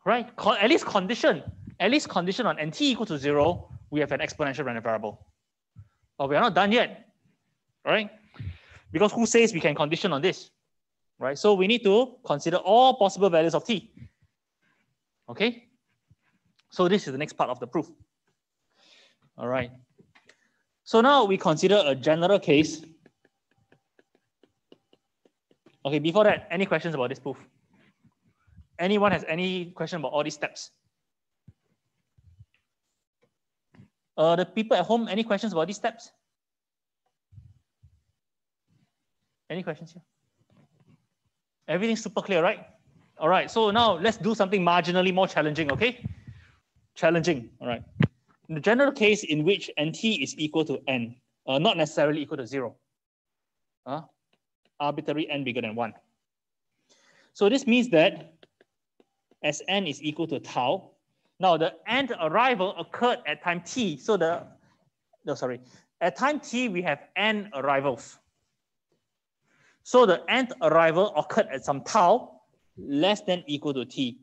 Right? At least condition on nt equal to 0, we have an exponential random variable. But we are not done yet. Right? Because who says we can condition on this? Right? So we need to consider all possible values of t. Okay? So this is the next part of the proof. All right. So now we consider a general case. Okay, before that, any questions about this proof? Anyone has any question about all these steps? The people at home, any questions about these steps? Any questions here? Everything's super clear, right? All right, so now let's do something marginally more challenging, okay? Challenging, all right. In the general case in which nt is equal to n, not necessarily equal to 0. Arbitrary n bigger than 1. So this means that as n is equal to tau, now the nth arrival occurred at time t. So at time t we have n arrivals. So the nth arrival occurred at some tau less than equal to t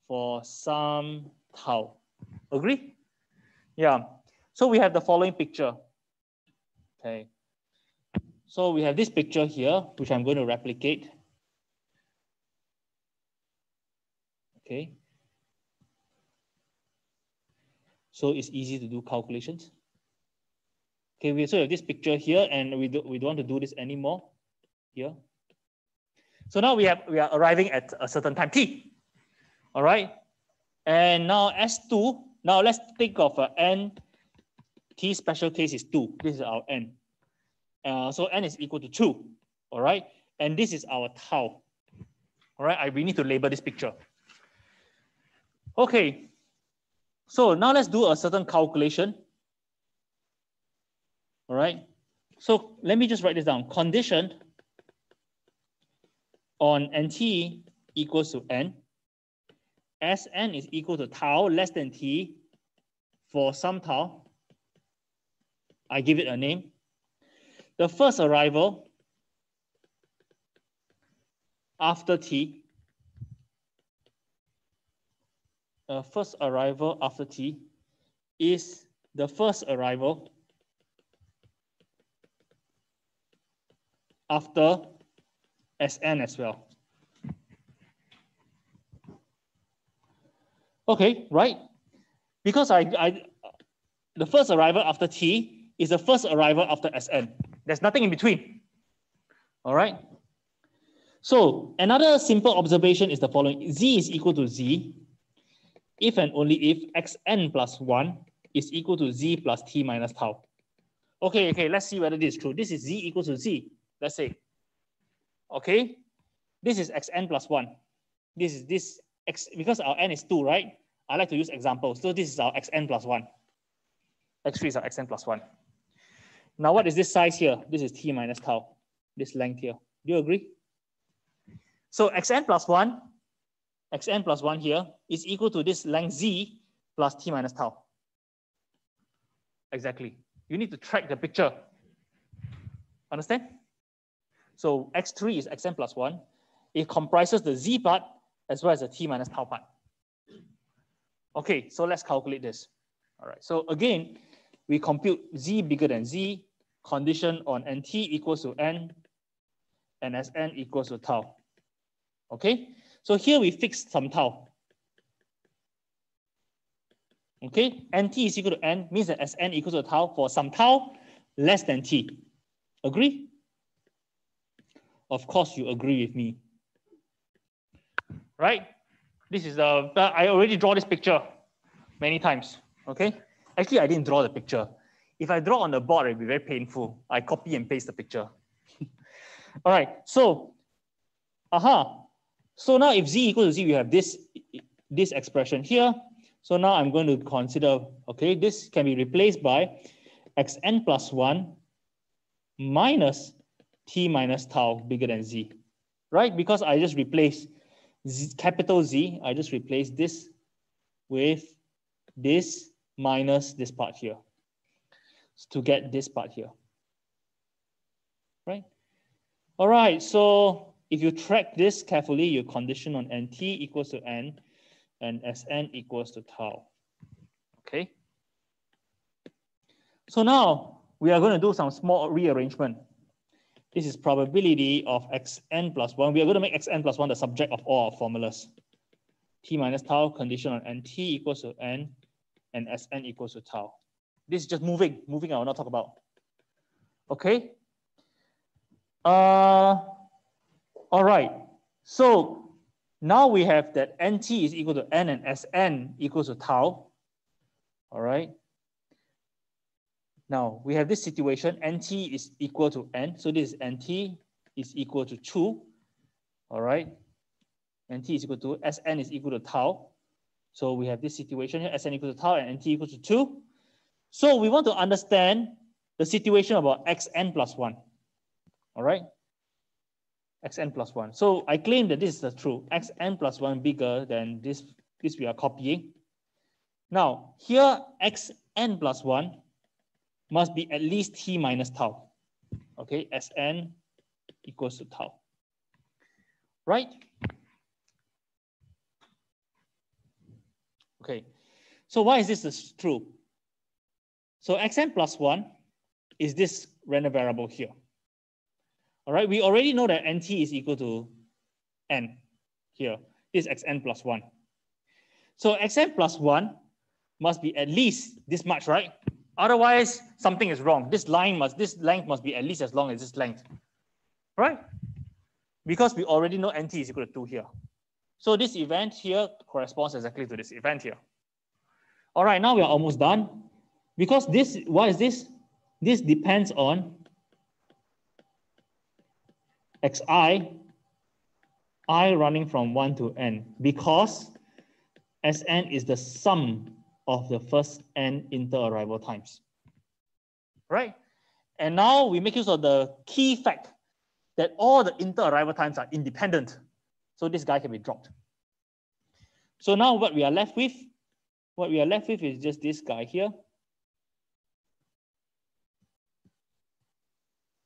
for some tau. Agree? Yeah. So we have the following picture. Okay. So we have this picture here, which I'm going to replicate. Okay. So it's easy to do calculations. Okay, so we have this picture here, and we don't want to do this anymore here. So now we are arriving at a certain time t. All right. And now S2, now let's think of n, t special case is 2. This is our n. So n is equal to 2. All right. And this is our tau. All right. We need to label this picture. Okay. So now let's do a certain calculation. All right. So let me just write this down. Condition on nt equals to n. Sn is equal to tau less than t for some tau. I give it a name. The first arrival after t, first arrival after t is the first arrival after Sn as well. Okay, right? Because the first arrival after t is the first arrival after Sn. There's nothing in between. All right? So another simple observation is the following. Z is equal to Z if and only if xn plus 1 is equal to Z plus t minus tau. Okay, let's see whether this is true. This is Z equals to Z, let's say. Okay, this is xn plus 1. This is this x, because our n is 2, right? I like to use examples. So this is our xn plus 1. X3 is our xn plus 1. Now what is this size here? This is t minus tau, this length here. Do you agree? So xn plus 1 here is equal to this length z plus t minus tau. Exactly. You need to track the picture. Understand? So x3 is xn plus 1. It comprises the z part as well as the t minus tau part. Okay, so let's calculate this. All right, so again, we compute z bigger than z, condition on nt equals to n, and Sn equals to tau. Okay, so here we fix some tau. Okay, nt is equal to n means that Sn equals to tau for some tau less than t. Agree? Of course you agree with me. Right? This is the, I already draw this picture many times. Okay, actually I didn't draw the picture. If I draw on the board, it'd be very painful. I copy and paste the picture. All right, so, so now if z equals to z, we have this expression here. So now I'm going to consider, okay, this can be replaced by xn plus 1 minus t minus tau bigger than z, right? Because I just replace capital Z, I just replace this with this minus this part here to get this part here, right? All right, so if you track this carefully, you condition on nt equals to n and Sn equals to tau, okay? So now we are going to do some small rearrangement. This is probability of xn plus 1. We are going to make xn plus 1 the subject of all our formulas. T minus tau, condition on nt equals to n, and Sn equals to tau. This is just moving. Moving I will not talk about. Okay? All right. So now we have that nt is equal to n and Sn equals to tau. All right? Now we have this situation, nt is equal to n. So this is nt is equal to 2. All right. Nt is equal to, Sn is equal to tau. So we have this situation here, Sn equal to tau and nt equal to 2. So we want to understand the situation about xn plus 1. All right. Xn plus 1. So I claim that this is true. Xn plus 1 bigger than this we are copying. Now here, xn plus 1 must be at least t minus tau. Okay, Sn equals to tau. Right? Okay, so why is this true? So xn plus 1 is this random variable here. All right, we already know that nt is equal to n here. This is xn plus 1. So xn plus 1 must be at least this much, right? Otherwise, something is wrong. This length must be at least as long as this length, right? Because we already know nt is equal to 2 here. So this event here corresponds exactly to this event here. All right, now we are almost done. Because this, what is this? This depends on xi, I running from 1 to n, because Sn is the sum of the first n inter-arrival times, right? And now we make use of the key fact that all the inter-arrival times are independent. So this guy can be dropped. So now what we are left with, is just this guy here.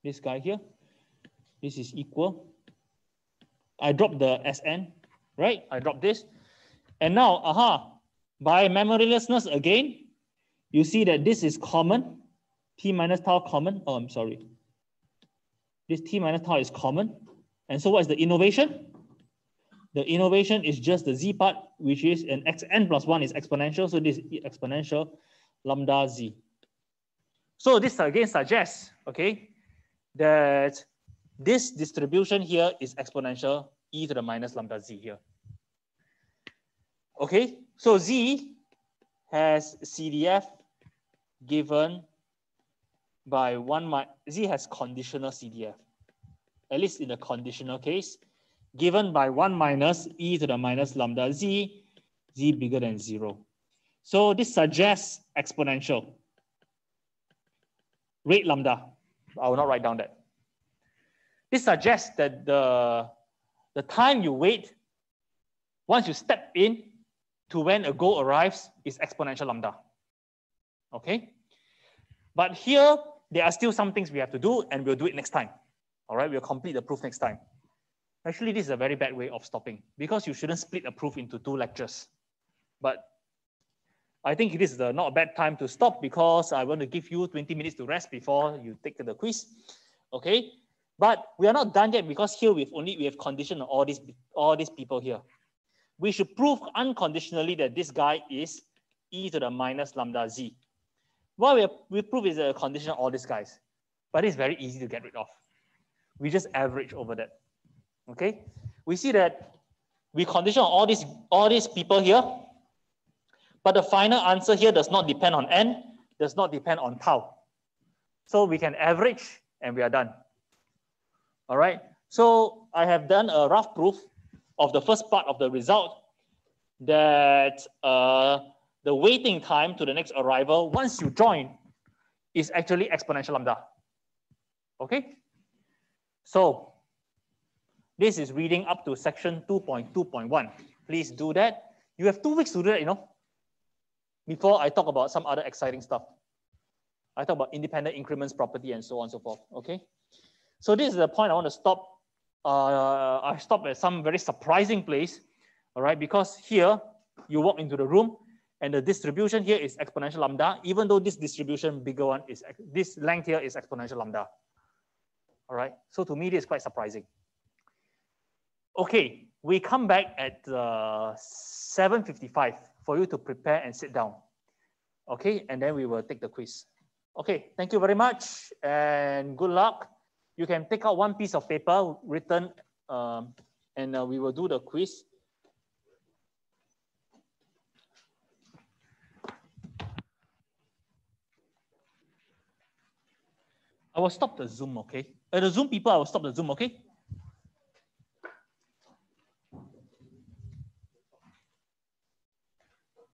This guy here. This is equal. I drop the Sn, right? I drop this. And now, by memorylessness again, you see that this is common. T minus tau common. Oh, I'm sorry. This T minus tau is common. And so what is the innovation? The innovation is just the z part, which is an xn plus 1 is exponential. So this is exponential lambda z. So this again suggests, okay, that this distribution here is exponential e to the minus lambda z here. Okay, so z has CDF given by z has conditional CDF, at least in the conditional case, given by 1 minus e to the minus lambda z, z bigger than 0. So this suggests exponential. Rate lambda. I will not write down that. This suggests that the time you wait once you step in to when a goal arrives is exponential lambda. Okay? But here, there are still some things we have to do, and we'll do it next time. All right, we'll complete the proof next time. Actually, this is a very bad way of stopping because you shouldn't split a proof into 2 lectures. But I think this is not a bad time to stop because I want to give you 20 minutes to rest before you take the quiz. Okay, but we are not done yet because here we have conditioned all these people here. We should prove unconditionally that this guy is e to the minus lambda z. What we prove is a condition of all these guys, but it's very easy to get rid of. We just average over that. Okay, we see that we condition all these people here, but the final answer here does not depend on n, does not depend on tau. So we can average and we are done. All right, so I have done a rough proof of the first part of the result that the waiting time to the next arrival once you join is actually exponential lambda. Okay, so this is reading up to section 2.2.1. Please do that. You have 2 weeks to do that, you know, before I talk about some other exciting stuff. I talk about independent increments property and so on and so forth. Okay, so this is the point I want to stop. I stopped at some very surprising place. All right, because here you walk into the room and the distribution here is exponential lambda, even though this distribution bigger one is, this length here is exponential lambda. All right, so to me, this is quite surprising. Okay, we come back at 7:55 for you to prepare and sit down. Okay, and then we will take the quiz. Okay, thank you very much and good luck. You can take out one piece of paper written and we will do the quiz. I will stop the Zoom, okay? The Zoom people, I will stop the Zoom, okay?